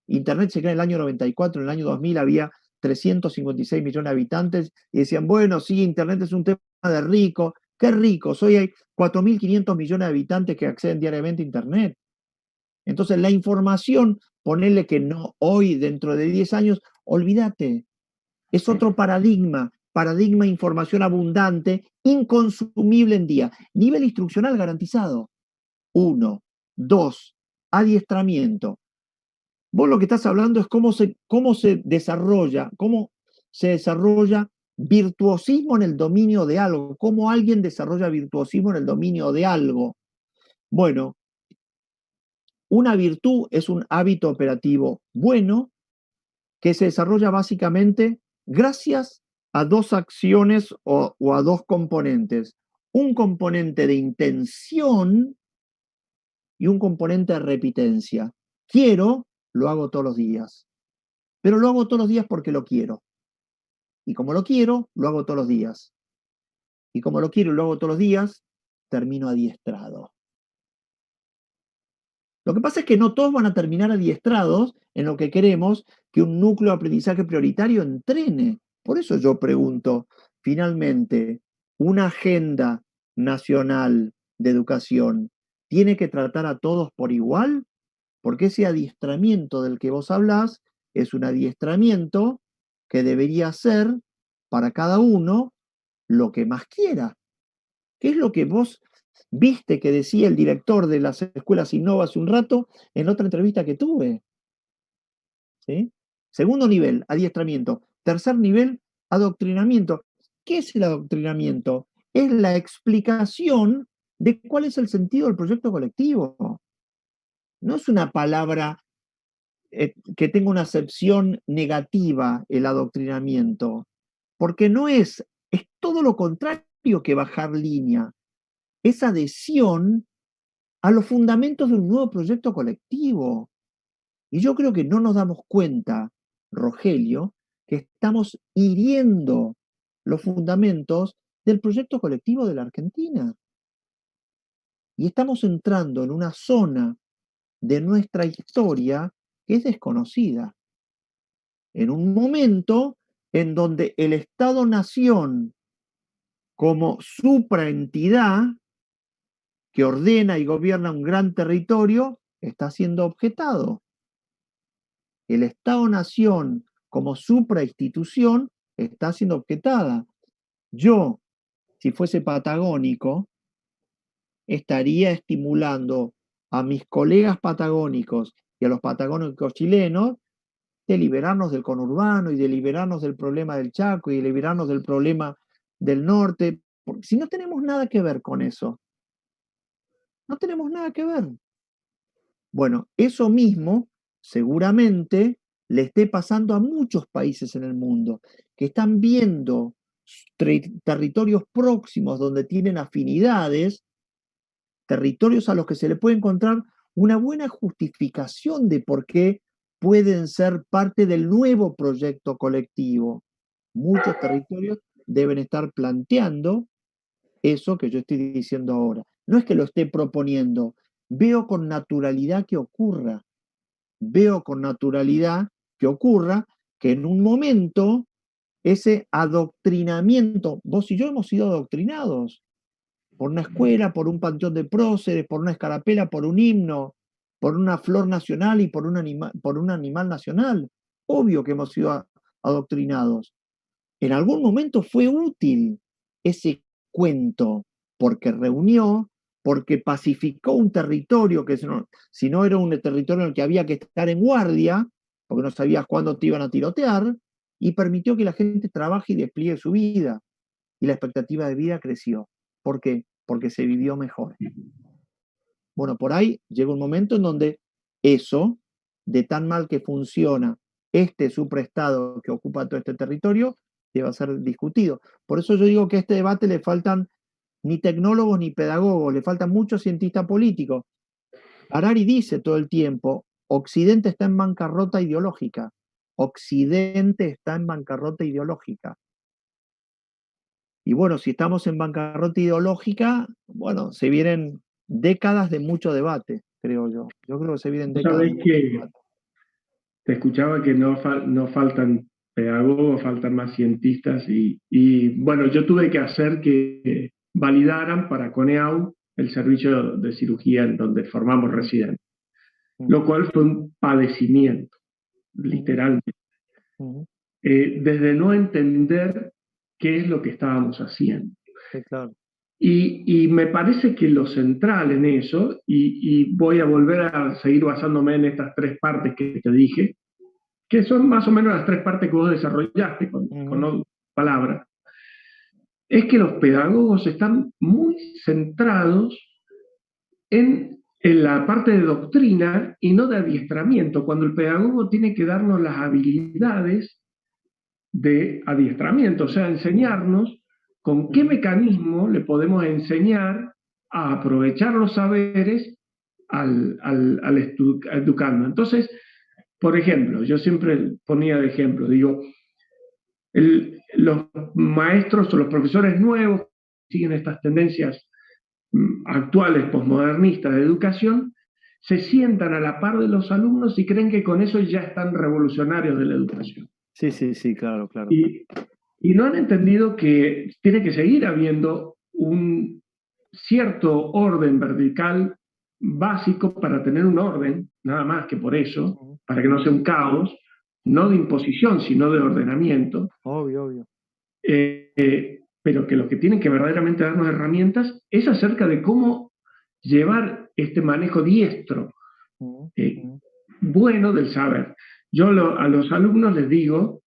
Internet se crea en el año 94, en el año 2000 había 356 millones de habitantes y decían, bueno, sí, Internet es un tema de rico. ¿Qué ricos? Hoy hay 4.500 millones de habitantes que acceden diariamente a Internet. Entonces, la información, ponerle que no hoy, dentro de 10 años, olvídate. Es otro paradigma de información abundante, inconsumible en día. Nivel instruccional garantizado. 1. 2. Adiestramiento. Vos lo que estás hablando es cómo se desarrolla virtuosismo en el dominio de algo, cómo alguien desarrolla virtuosismo en el dominio de algo. Bueno, una virtud es un hábito operativo bueno que se desarrolla básicamente gracias a dos acciones o a dos componentes. Un componente de intención y un componente de repitencia. Quiero, lo hago todos los días. Pero lo hago todos los días porque lo quiero. Y como lo quiero, lo hago todos los días. Y como lo quiero y lo hago todos los días, termino adiestrado. Lo que pasa es que no todos van a terminar adiestrados en lo que queremos que un núcleo de aprendizaje prioritario entrene. Por eso yo pregunto, finalmente, ¿una agenda nacional de educación tiene que tratar a todos por igual? Porque ese adiestramiento del que vos hablás es un adiestramiento que debería ser para cada uno lo que más quiera. ¿Qué es lo que vos viste que decía el director de las escuelas Innova hace un rato en otra entrevista que tuve? ¿Sí? Segundo nivel, adiestramiento. Tercer nivel, adoctrinamiento. ¿Qué es el adoctrinamiento? Es la explicación de cuál es el sentido del proyecto colectivo. No es una palabra que tenga una acepción negativa el adoctrinamiento, porque no es todo lo contrario que bajar línea, es adhesión a los fundamentos de un nuevo proyecto colectivo. Y yo creo que no nos damos cuenta, Rogelio, que estamos hiriendo los fundamentos del proyecto colectivo de la Argentina. Y estamos entrando en una zona de nuestra historia que es desconocida. En un momento en donde el Estado-Nación, como supraentidad que ordena y gobierna un gran territorio, está siendo objetado. El Estado-Nación, como suprainstitución, está siendo objetada. Yo, si fuese patagónico, estaría estimulando a mis colegas patagónicos y a los patagónicos chilenos de liberarnos del conurbano y de liberarnos del problema del Chaco y de liberarnos del problema del norte, porque si no tenemos nada que ver con eso, no tenemos nada que ver. Bueno, eso mismo seguramente le esté pasando a muchos países en el mundo, que están viendo territorios próximos donde tienen afinidades, territorios a los que se le puede encontrar una buena justificación de por qué pueden ser parte del nuevo proyecto colectivo. Muchos territorios deben estar planteando eso que yo estoy diciendo ahora. No es que lo esté proponiendo, veo con naturalidad que ocurra. Veo con naturalidad que ocurra que en un momento ese adoctrinamiento, vos y yo hemos sido adoctrinados por una escuela, por un panteón de próceres, por una escarapela, por un himno, por una flor nacional y por un animal nacional. Obvio que hemos sido adoctrinados. En algún momento fue útil ese cuento, porque reunió, porque pacificó un territorio que si no era un territorio en el que había que estar en guardia, porque no sabías cuándo te iban a tirotear, y permitió que la gente trabaje y despliegue su vida. Y la expectativa de vida creció. ¿Por qué? Porque se vivió mejor. Bueno, por ahí llega un momento en donde eso, de tan mal que funciona este supraestado que ocupa todo este territorio, debe ser discutido. Por eso yo digo que a este debate le faltan ni tecnólogos ni pedagogos, le faltan muchos cientistas políticos. Harari dice todo el tiempo, Occidente está en bancarrota ideológica. Occidente está en bancarrota ideológica. Y bueno, si estamos en bancarrota ideológica, bueno, se vienen décadas de mucho debate, creo yo. Yo creo que se vienen décadas de Sabés mucho que debate. te escuchaba que no faltan pedagogos, faltan más cientistas bueno, yo tuve que hacer que validaran para CONEAU el servicio de cirugía en donde formamos residentes, lo cual fue un padecimiento, literalmente, desde no entender qué es lo que estábamos haciendo. Sí, claro. Y me parece que lo central en eso, y voy a volver a seguir basándome en estas tres partes que te dije, que son más o menos las tres partes que vos desarrollaste con palabras, es que los pedagogos están muy centrados en la parte de doctrina y no de adiestramiento, cuando el pedagogo tiene que darnos las habilidades de adiestramiento, o sea, enseñarnos con qué mecanismo le podemos enseñar a aprovechar los saberes al educando. Entonces, por ejemplo, yo siempre ponía de ejemplo, digo, los maestros o los profesores nuevos siguen estas tendencias actuales, posmodernistas de educación, se sientan a la par de los alumnos y creen que con eso ya están revolucionarios de la educación. Sí, sí, sí, claro, claro. Y no han entendido que tiene que seguir habiendo un cierto orden vertical básico para tener un orden, nada más que por eso, para que no sea un caos, no de imposición, sino de ordenamiento. Obvio, obvio. Pero que lo que tienen que verdaderamente darnos herramientas es acerca de cómo llevar este manejo diestro, bueno del saber. Yo a los alumnos les digo,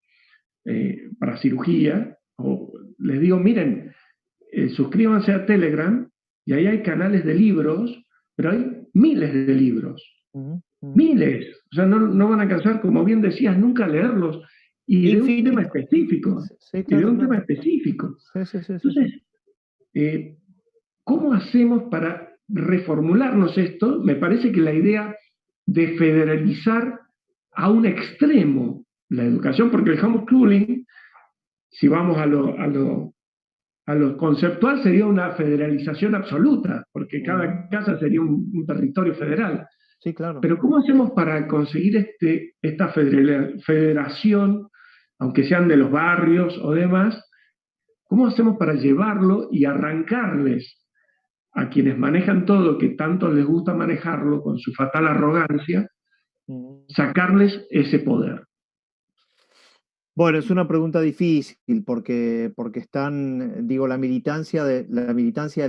para cirugía, o les digo, miren, suscríbanse a Telegram y ahí hay canales de libros, pero hay miles de libros, miles, o sea, no van a cansar, como bien decías, nunca leerlos, y de un tema específico, sí, claro, y de un claro. tema específico. Sí. Entonces, ¿cómo hacemos para reformularnos esto? Me parece que la idea de federalizar a un extremo la educación, porque el homeschooling, si vamos a lo conceptual, sería una federalización absoluta, porque cada casa sería un territorio federal. Sí, claro. Pero ¿cómo hacemos para conseguir esta federación, aunque sean de los barrios o demás? ¿Cómo hacemos para llevarlo y arrancarles a quienes manejan todo, que tanto les gusta manejarlo con su fatal arrogancia, sacarles ese poder? Bueno, es una pregunta difícil porque están, digo, la militancia de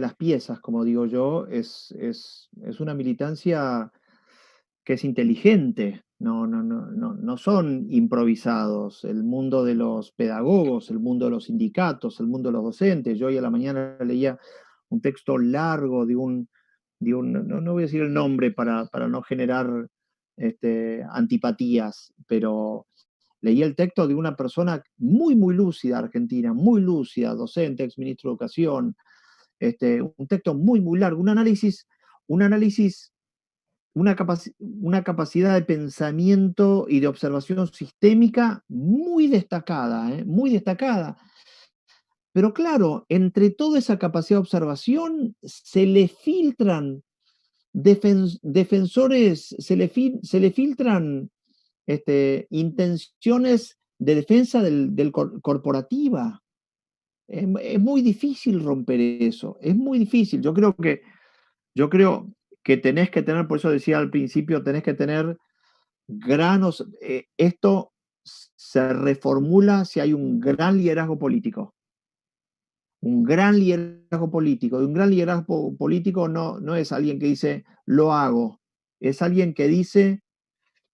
las piezas, como digo yo, es una militancia que es inteligente, no son improvisados. El mundo de los pedagogos, el mundo de los sindicatos, el mundo de los docentes. Yo hoy a la mañana leía un texto largo de un no voy a decir el nombre para no generar antipatías, pero leí el texto de una persona muy, muy lúcida argentina, muy lúcida, docente, ex ministro de Educación, un texto muy, muy largo, un análisis, una capacidad de pensamiento y de observación sistémica muy destacada, muy destacada. Pero claro, entre toda esa capacidad de observación se le filtran defensores, se le filtran intenciones de defensa del corporativa. Es muy difícil romper eso, es muy difícil. Yo creo que tenés que tener, por eso decía al principio, tenés que tener granos. Esto se reformula si hay un gran liderazgo político. Un gran liderazgo político. Y un gran liderazgo político no es alguien que dice, lo hago. Es alguien que dice,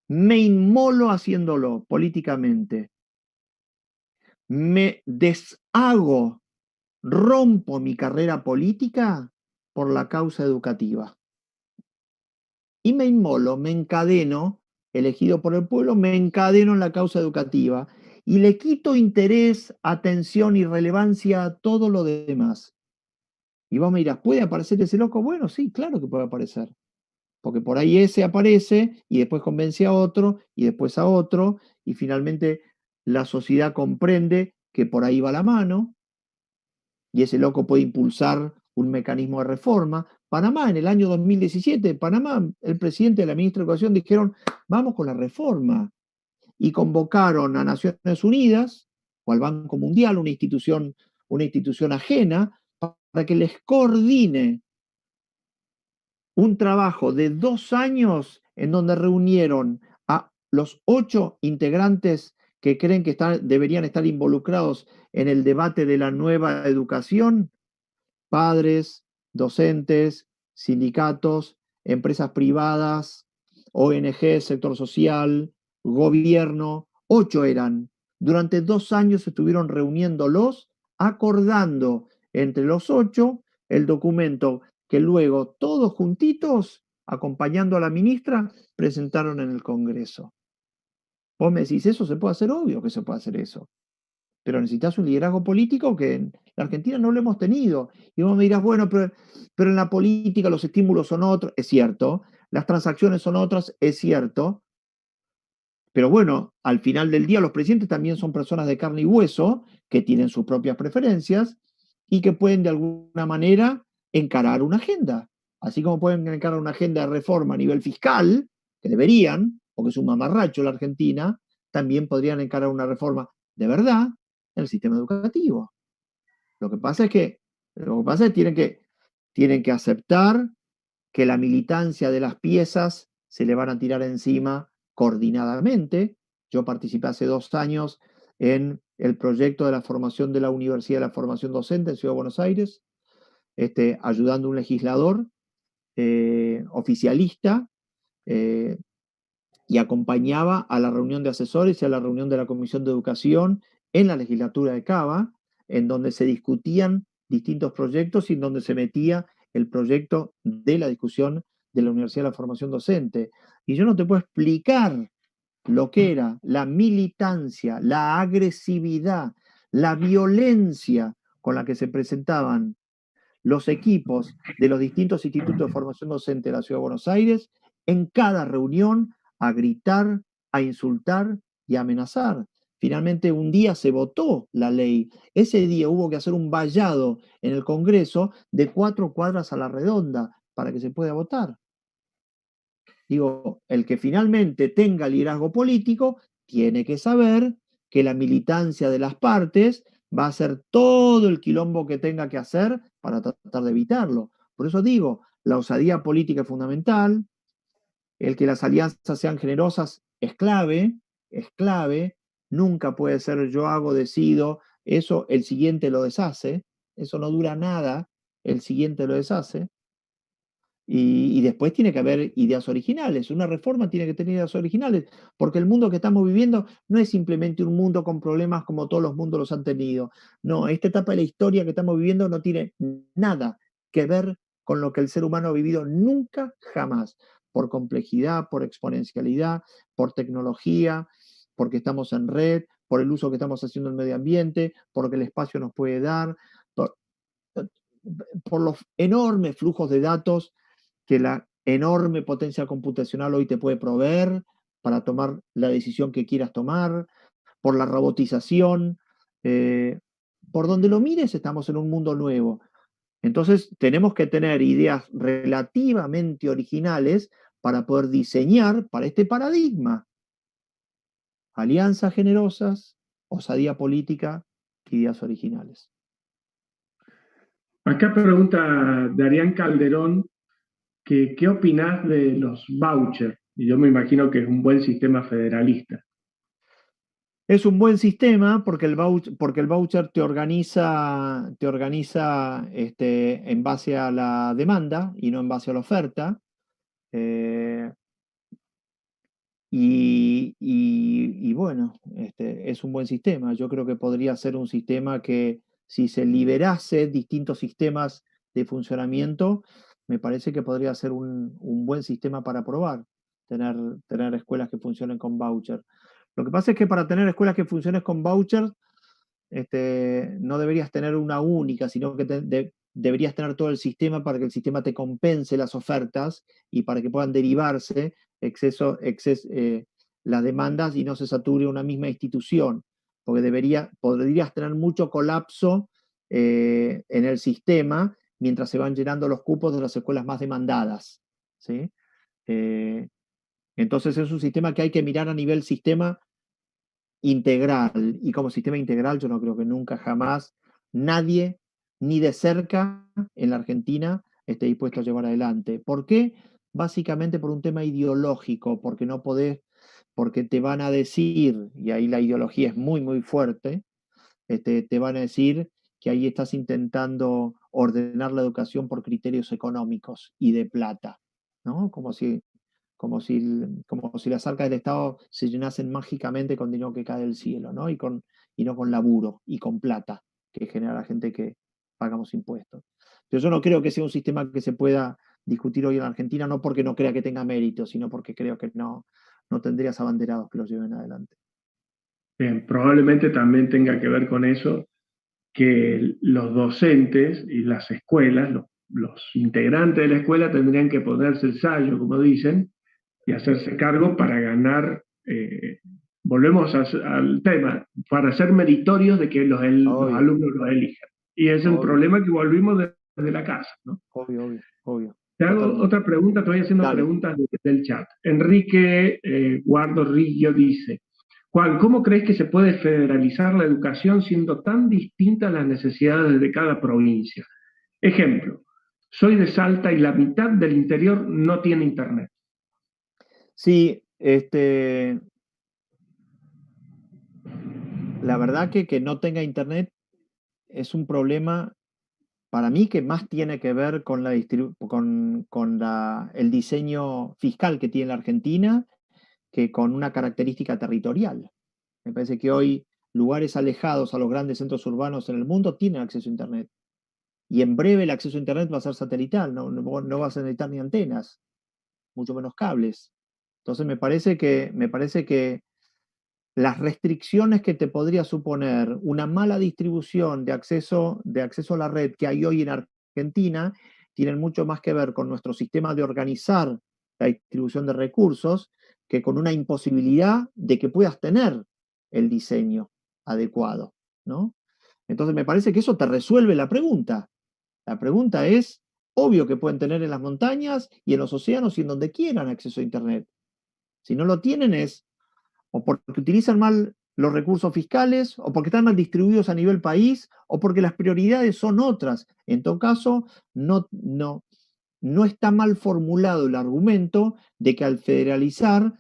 me inmolo haciéndolo políticamente. Me deshago, rompo mi carrera política por la causa educativa. Y me inmolo, me encadeno, elegido por el pueblo, me encadeno en la causa educativa y le quito interés, atención y relevancia a todo lo demás. Y vos me dirás, ¿puede aparecer ese loco? Bueno, sí, claro que puede aparecer. Porque por ahí ese aparece y después convence a otro y después a otro y finalmente la sociedad comprende que por ahí va la mano y ese loco puede impulsar un mecanismo de reforma. Panamá, en el año 2017, Panamá, el presidente y la ministra de Educación dijeron, vamos con la reforma. Y convocaron a Naciones Unidas o al Banco Mundial, una institución ajena, para que les coordine un trabajo de 2 años en donde reunieron a los 8 integrantes que creen que deberían estar involucrados en el debate de la nueva educación, padres, docentes, sindicatos, empresas privadas, ONG, sector social, gobierno, 8 eran. Durante 2 años estuvieron reuniéndolos, acordando entre los 8 el documento que luego todos juntitos, acompañando a la ministra, presentaron en el Congreso. Vos me decís, ¿eso se puede hacer? Obvio que se puede hacer eso. Pero necesitas un liderazgo político que en la Argentina no lo hemos tenido. Y vos me dirás, bueno, pero en la política los estímulos son otros, es cierto, las transacciones son otras, es cierto, pero bueno, al final del día los presidentes también son personas de carne y hueso, que tienen sus propias preferencias y que pueden de alguna manera encarar una agenda. Así como pueden encarar una agenda de reforma a nivel fiscal, que deberían, porque es un mamarracho la Argentina, también podrían encarar una reforma de verdad en el sistema educativo. Lo que pasa es que tienen que aceptar que la militancia de las piezas se le van a tirar encima coordinadamente. Yo participé hace 2 años en el proyecto de la formación de la Universidad de la Formación Docente en Ciudad de Buenos Aires, ayudando a un legislador oficialista, y acompañaba a la reunión de asesores y a la reunión de la Comisión de Educación en la legislatura de Cava, en donde se discutían distintos proyectos y en donde se metía el proyecto de la discusión de la Universidad de la Formación Docente. Y yo no te puedo explicar lo que era la militancia, la agresividad, la violencia con la que se presentaban los equipos de los distintos institutos de formación docente de la Ciudad de Buenos Aires en cada reunión a gritar, a insultar y a amenazar. Finalmente un día se votó la ley. Ese día hubo que hacer un vallado en el Congreso de 4 cuadras a la redonda para que se pueda votar. Digo, el que finalmente tenga liderazgo político tiene que saber que la militancia de las partes va a hacer todo el quilombo que tenga que hacer para tratar de evitarlo. Por eso digo, la osadía política es fundamental, el que las alianzas sean generosas es clave, nunca puede ser yo hago, decido, eso el siguiente lo deshace, eso no dura nada, el siguiente lo deshace. Y después tiene que haber ideas originales. Una reforma tiene que tener ideas originales, porque el mundo que estamos viviendo no es simplemente un mundo con problemas como todos los mundos los han tenido. No, esta etapa de la historia que estamos viviendo no tiene nada que ver con lo que el ser humano ha vivido nunca, jamás. por complejidad, por exponencialidad, por tecnología, porque estamos en red, por el uso que estamos haciendo del medio ambiente, por lo que el espacio nos puede dar, por los enormes flujos de datos que la enorme potencia computacional hoy te puede proveer para tomar la decisión que quieras tomar, por la robotización. Por donde lo mires, estamos en un mundo nuevo. Entonces, tenemos que tener ideas relativamente originales para poder diseñar para este paradigma. Alianzas generosas, osadía política, ideas originales. Acá pregunta Darían Calderón que qué opinás de los vouchers. Y yo me imagino que es un buen sistema federalista. Es un buen sistema porque el voucher te organiza en base a la demanda y no en base a la oferta. Y bueno, es un buen sistema. Yo creo que podría ser un sistema que, si se liberase distintos sistemas de funcionamiento, me parece que podría ser un buen sistema para probar, tener escuelas que funcionen con voucher. Lo que pasa es que para tener escuelas que funcionen con voucher, no deberías tener una única, sino que deberías tener todo el sistema para que el sistema te compense las ofertas y para que puedan derivarse las demandas y no se sature una misma institución, porque podrías tener mucho colapso en el sistema mientras se van llenando los cupos de las escuelas más demandadas, ¿sí? Entonces es un sistema que hay que mirar a nivel sistema integral, y como sistema integral yo no creo que nunca jamás nadie, ni de cerca en la Argentina, esté dispuesto a llevar adelante. ¿Por qué? Básicamente por un tema ideológico, porque no podés, porque te van a decir, y ahí la ideología es muy, muy fuerte, te van a decir que ahí estás intentando ordenar la educación por criterios económicos y de plata, ¿no? Como si las arcas del Estado se llenasen mágicamente con dinero que cae del cielo, ¿no? Y no con laburo y con plata que genera la gente que pagamos impuestos. Pero yo no creo que sea un sistema que se pueda discutir hoy en Argentina, no porque no crea que tenga mérito, sino porque creo que no tendrías abanderados que los lleven adelante. Bien, probablemente también tenga que ver con eso, que los docentes y las escuelas, los integrantes de la escuela tendrían que ponerse el sayo, como dicen, y hacerse cargo para ganar, volvemos al tema, para ser meritorios de que los alumnos los elijan. Y es un problema que volvimos desde la casa, ¿no? Obvio. Te hago Totalmente. otra pregunta, estoy haciendo Dale. preguntas del chat. Enrique Guardo Riggio dice, Juan, ¿cómo crees que se puede federalizar la educación siendo tan distintas las necesidades de cada provincia? Ejemplo, soy de Salta y la mitad del interior no tiene internet. Sí, la verdad que no tenga internet es un problema para mí que más tiene que ver con el diseño fiscal que tiene la Argentina que con una característica territorial. Me parece que hoy lugares alejados a los grandes centros urbanos en el mundo tienen acceso a internet. Y en breve el acceso a internet va a ser satelital, no vas a necesitar ni antenas, mucho menos cables. Entonces me parece que las restricciones que te podría suponer una mala distribución de acceso a la red que hay hoy en Argentina tienen mucho más que ver con nuestro sistema de organizar la distribución de recursos que con una imposibilidad de que puedas tener el diseño adecuado, ¿no? Entonces me parece que eso te resuelve la pregunta. La pregunta es, obvio que pueden tener en las montañas y en los océanos y en donde quieran acceso a Internet. Si no lo tienen es o porque utilizan mal los recursos fiscales, o porque están mal distribuidos a nivel país, o porque las prioridades son otras. En todo caso, no está mal formulado el argumento de que al federalizar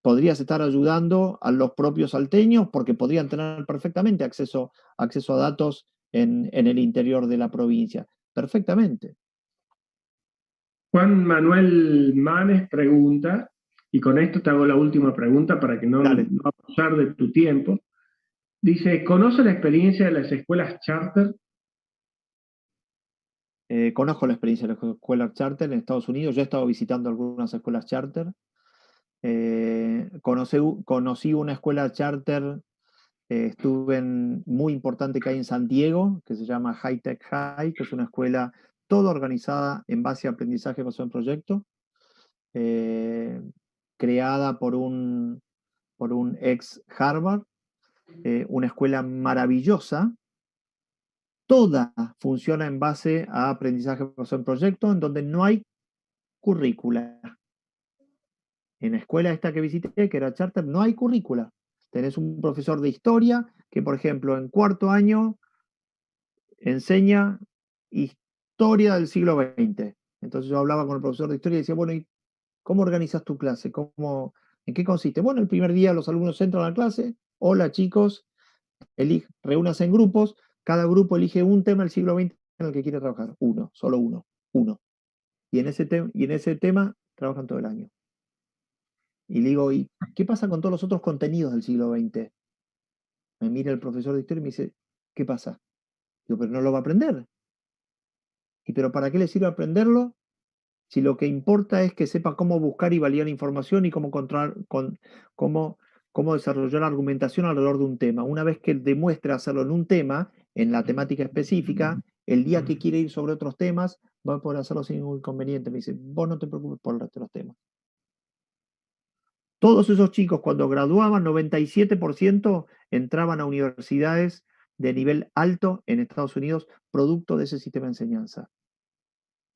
podrías estar ayudando a los propios salteños porque podrían tener perfectamente acceso a datos en el interior de la provincia. Perfectamente. Juan Manuel Manes pregunta, y con esto te hago la última pregunta para que no abusar de tu tiempo. Dice, ¿conoce la experiencia de las escuelas charter? Conozco la experiencia de las escuelas charter en Estados Unidos. Yo he estado visitando algunas escuelas charter. Conocí una escuela charter, estuve muy importante que hay en San Diego, que se llama High Tech High, que es una escuela toda organizada en base a aprendizaje basado en proyecto, creada por un ex Harvard, una escuela maravillosa. Toda funciona en base a aprendizaje basado en proyecto, en donde no hay currícula. En la escuela esta que visité, que era charter, no hay currícula. Tenés un profesor de historia que, por ejemplo, en cuarto año enseña historia del siglo XX. Entonces yo hablaba con el profesor de historia y decía, bueno, ¿y cómo organizas tu clase? ¿En qué consiste? Bueno, el primer día los alumnos entran a la clase. Hola, chicos, reúnanse en grupos. Cada grupo elige un tema del siglo XX en el que quiere trabajar. Uno, solo uno, uno. Y en ese tema trabajan todo el año. Y le digo, ¿y qué pasa con todos los otros contenidos del siglo XX? Me mira el profesor de historia y me dice, ¿qué pasa? Digo, pero no lo va a aprender. ¿Y pero para qué le sirve aprenderlo si lo que importa es que sepa cómo buscar y validar información y cómo desarrollar argumentación alrededor de un tema? Una vez que demuestre hacerlo en un tema, en la temática específica, el día que quiere ir sobre otros temas, va a poder hacerlo sin ningún inconveniente. Me dice, vos no te preocupes por el resto de los temas. Todos esos chicos cuando graduaban, 97% entraban a universidades de nivel alto en Estados Unidos, producto de ese sistema de enseñanza.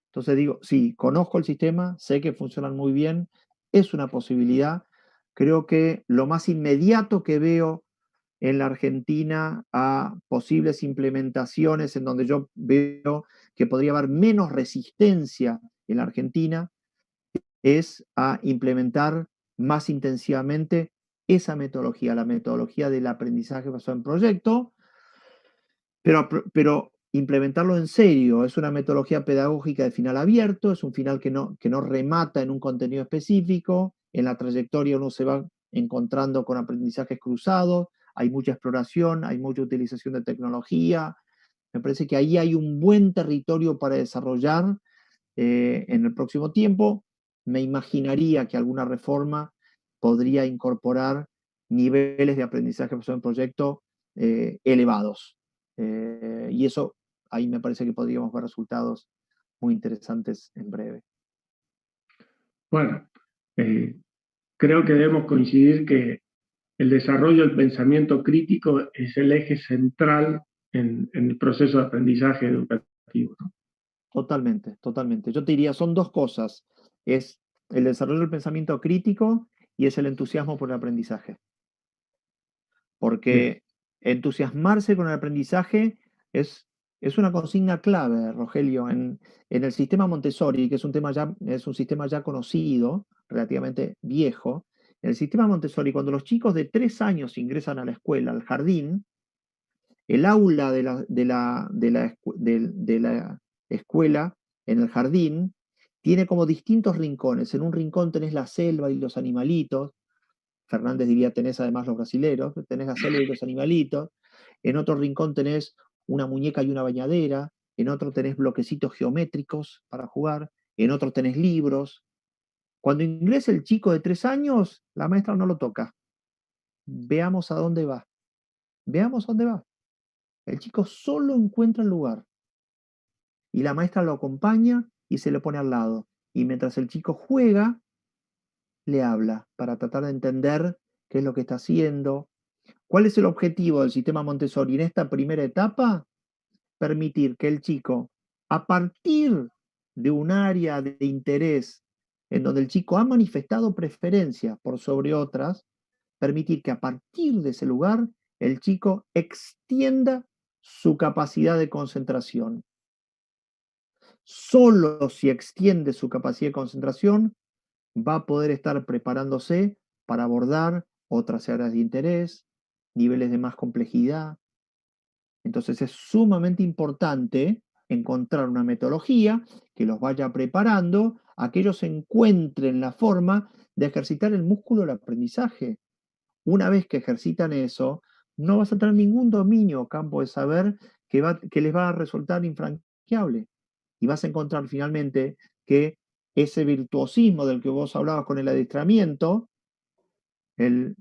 Entonces digo, sí, conozco el sistema, sé que funcionan muy bien, es una posibilidad. Creo que lo más inmediato que veo en la Argentina a posibles implementaciones en donde yo veo que podría haber menos resistencia en la Argentina es a implementar más intensivamente esa metodología, la metodología del aprendizaje basado en proyecto, pero implementarlo en serio. Es una metodología pedagógica de final abierto, es un final que no remata en un contenido específico, en la trayectoria uno se va encontrando con aprendizajes cruzados, hay mucha exploración, hay mucha utilización de tecnología. Me parece que ahí hay un buen territorio para desarrollar en el próximo tiempo. Me imaginaría que alguna reforma podría incorporar niveles de aprendizaje basado en proyecto elevados. Y eso, ahí me parece que podríamos ver resultados muy interesantes en breve. Bueno, creo que debemos coincidir que el desarrollo del pensamiento crítico es el eje central en el proceso de aprendizaje educativo, ¿no? Totalmente, totalmente. Yo te diría, son dos cosas. Es el desarrollo del pensamiento crítico y es el entusiasmo por el aprendizaje. Bien. Porque entusiasmarse con el aprendizaje es una consigna clave, Rogelio, en el sistema Montessori, que es un sistema ya conocido, relativamente viejo. En el sistema Montessori, cuando los chicos de 3 años ingresan a la escuela, al jardín, el aula de la escuela en el jardín tiene como distintos rincones. En un rincón tenés la selva y los animalitos. Fernández diría, tenés además los brasileros, tenés la selva y los animalitos. En otro rincón tenés una muñeca y una bañadera. En otro tenés bloquecitos geométricos para jugar. En otro tenés libros. Cuando ingresa el chico de 3 años, la maestra no lo toca. Veamos a dónde va. Veamos a dónde va. El chico solo encuentra el lugar y la maestra lo acompaña y se le pone al lado. Y mientras el chico juega, le habla para tratar de entender qué es lo que está haciendo. ¿Cuál es el objetivo del sistema Montessori en esta primera etapa? Permitir que el chico, a partir de un área de interés en donde el chico ha manifestado preferencia por sobre otras, permitir que a partir de ese lugar el chico extienda su capacidad de concentración. Solo si extiende su capacidad de concentración va a poder estar preparándose para abordar otras áreas de interés, niveles de más complejidad. Entonces es sumamente importante encontrar una metodología que los vaya preparando a que ellos encuentren la forma de ejercitar el músculo del aprendizaje. Una vez que ejercitan eso, no vas a tener ningún dominio o campo de saber que les va a resultar infranqueable. y vas a encontrar finalmente que ese virtuosismo del que vos hablabas con el adiestramiento, la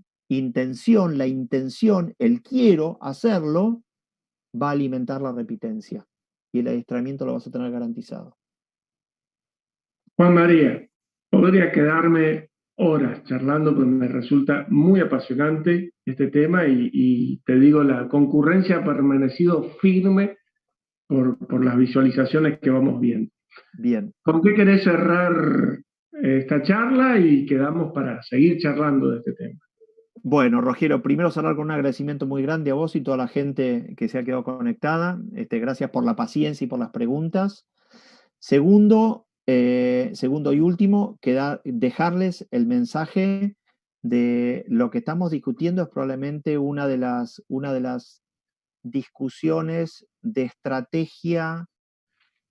intención, el quiero hacerlo, va a alimentar la repitencia. Y el adiestramiento lo vas a tener garantizado. Juan María, podría quedarme horas charlando, porque me resulta muy apasionante este tema y te digo, la concurrencia ha permanecido firme por las visualizaciones que vamos viendo. Bien. ¿Con qué querés cerrar esta charla y quedamos para seguir charlando de este tema? Bueno, Rogelio, primero cerrar con un agradecimiento muy grande a vos y toda la gente que se ha quedado conectada. Gracias por la paciencia y por las preguntas. Segundo y último, dejarles el mensaje de lo que estamos discutiendo es probablemente una de las discusiones de estrategia,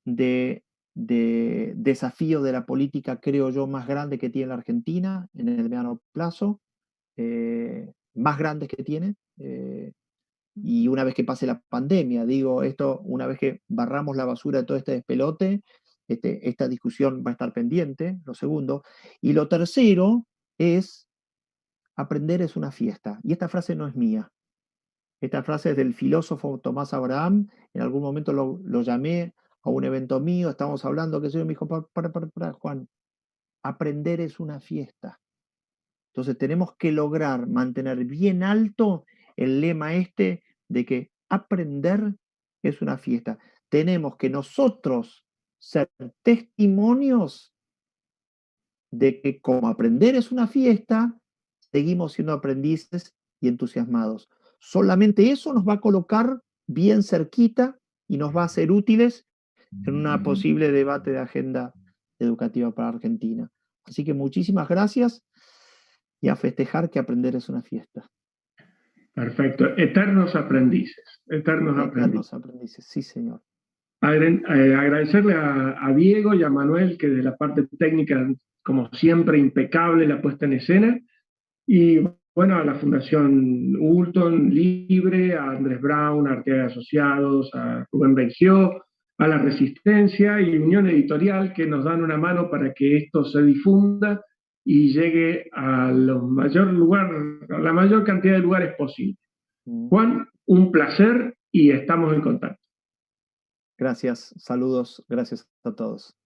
de desafío de la política, creo yo, más grande que tiene la Argentina en el mediano plazo. Más grandes que tiene, y una vez que pase la pandemia, digo, esto, una vez que barramos la basura de todo este despelote, esta discusión va a estar pendiente, lo segundo. Y lo tercero es, aprender es una fiesta. Y esta frase no es mía. Esta frase es del filósofo Tomás Abraham. En algún momento lo llamé a un evento mío, estábamos hablando, que yo me dijo, para, Juan, aprender es una fiesta. Entonces tenemos que lograr mantener bien alto el lema de que aprender es una fiesta. Tenemos que nosotros ser testimonios de que como aprender es una fiesta, seguimos siendo aprendices y entusiasmados. Solamente eso nos va a colocar bien cerquita y nos va a ser útiles en un posible debate de agenda educativa para Argentina. Así que muchísimas gracias. Y a festejar que aprender es una fiesta. Perfecto. Eternos aprendices. Eternos aprendices, sí, señor. Agradecerle a Diego y a Manuel, que de la parte técnica, como siempre, impecable la puesta en escena. Y bueno, a la Fundación Hulton Libre, a Andrés Brown, a Arteaga Asociados, a Rubén Bengió, a La Resistencia y Unión Editorial, que nos dan una mano para que esto se difunda y llegue a la mayor cantidad de lugares posible. Juan, un placer y estamos en contacto. Gracias, saludos, gracias a todos.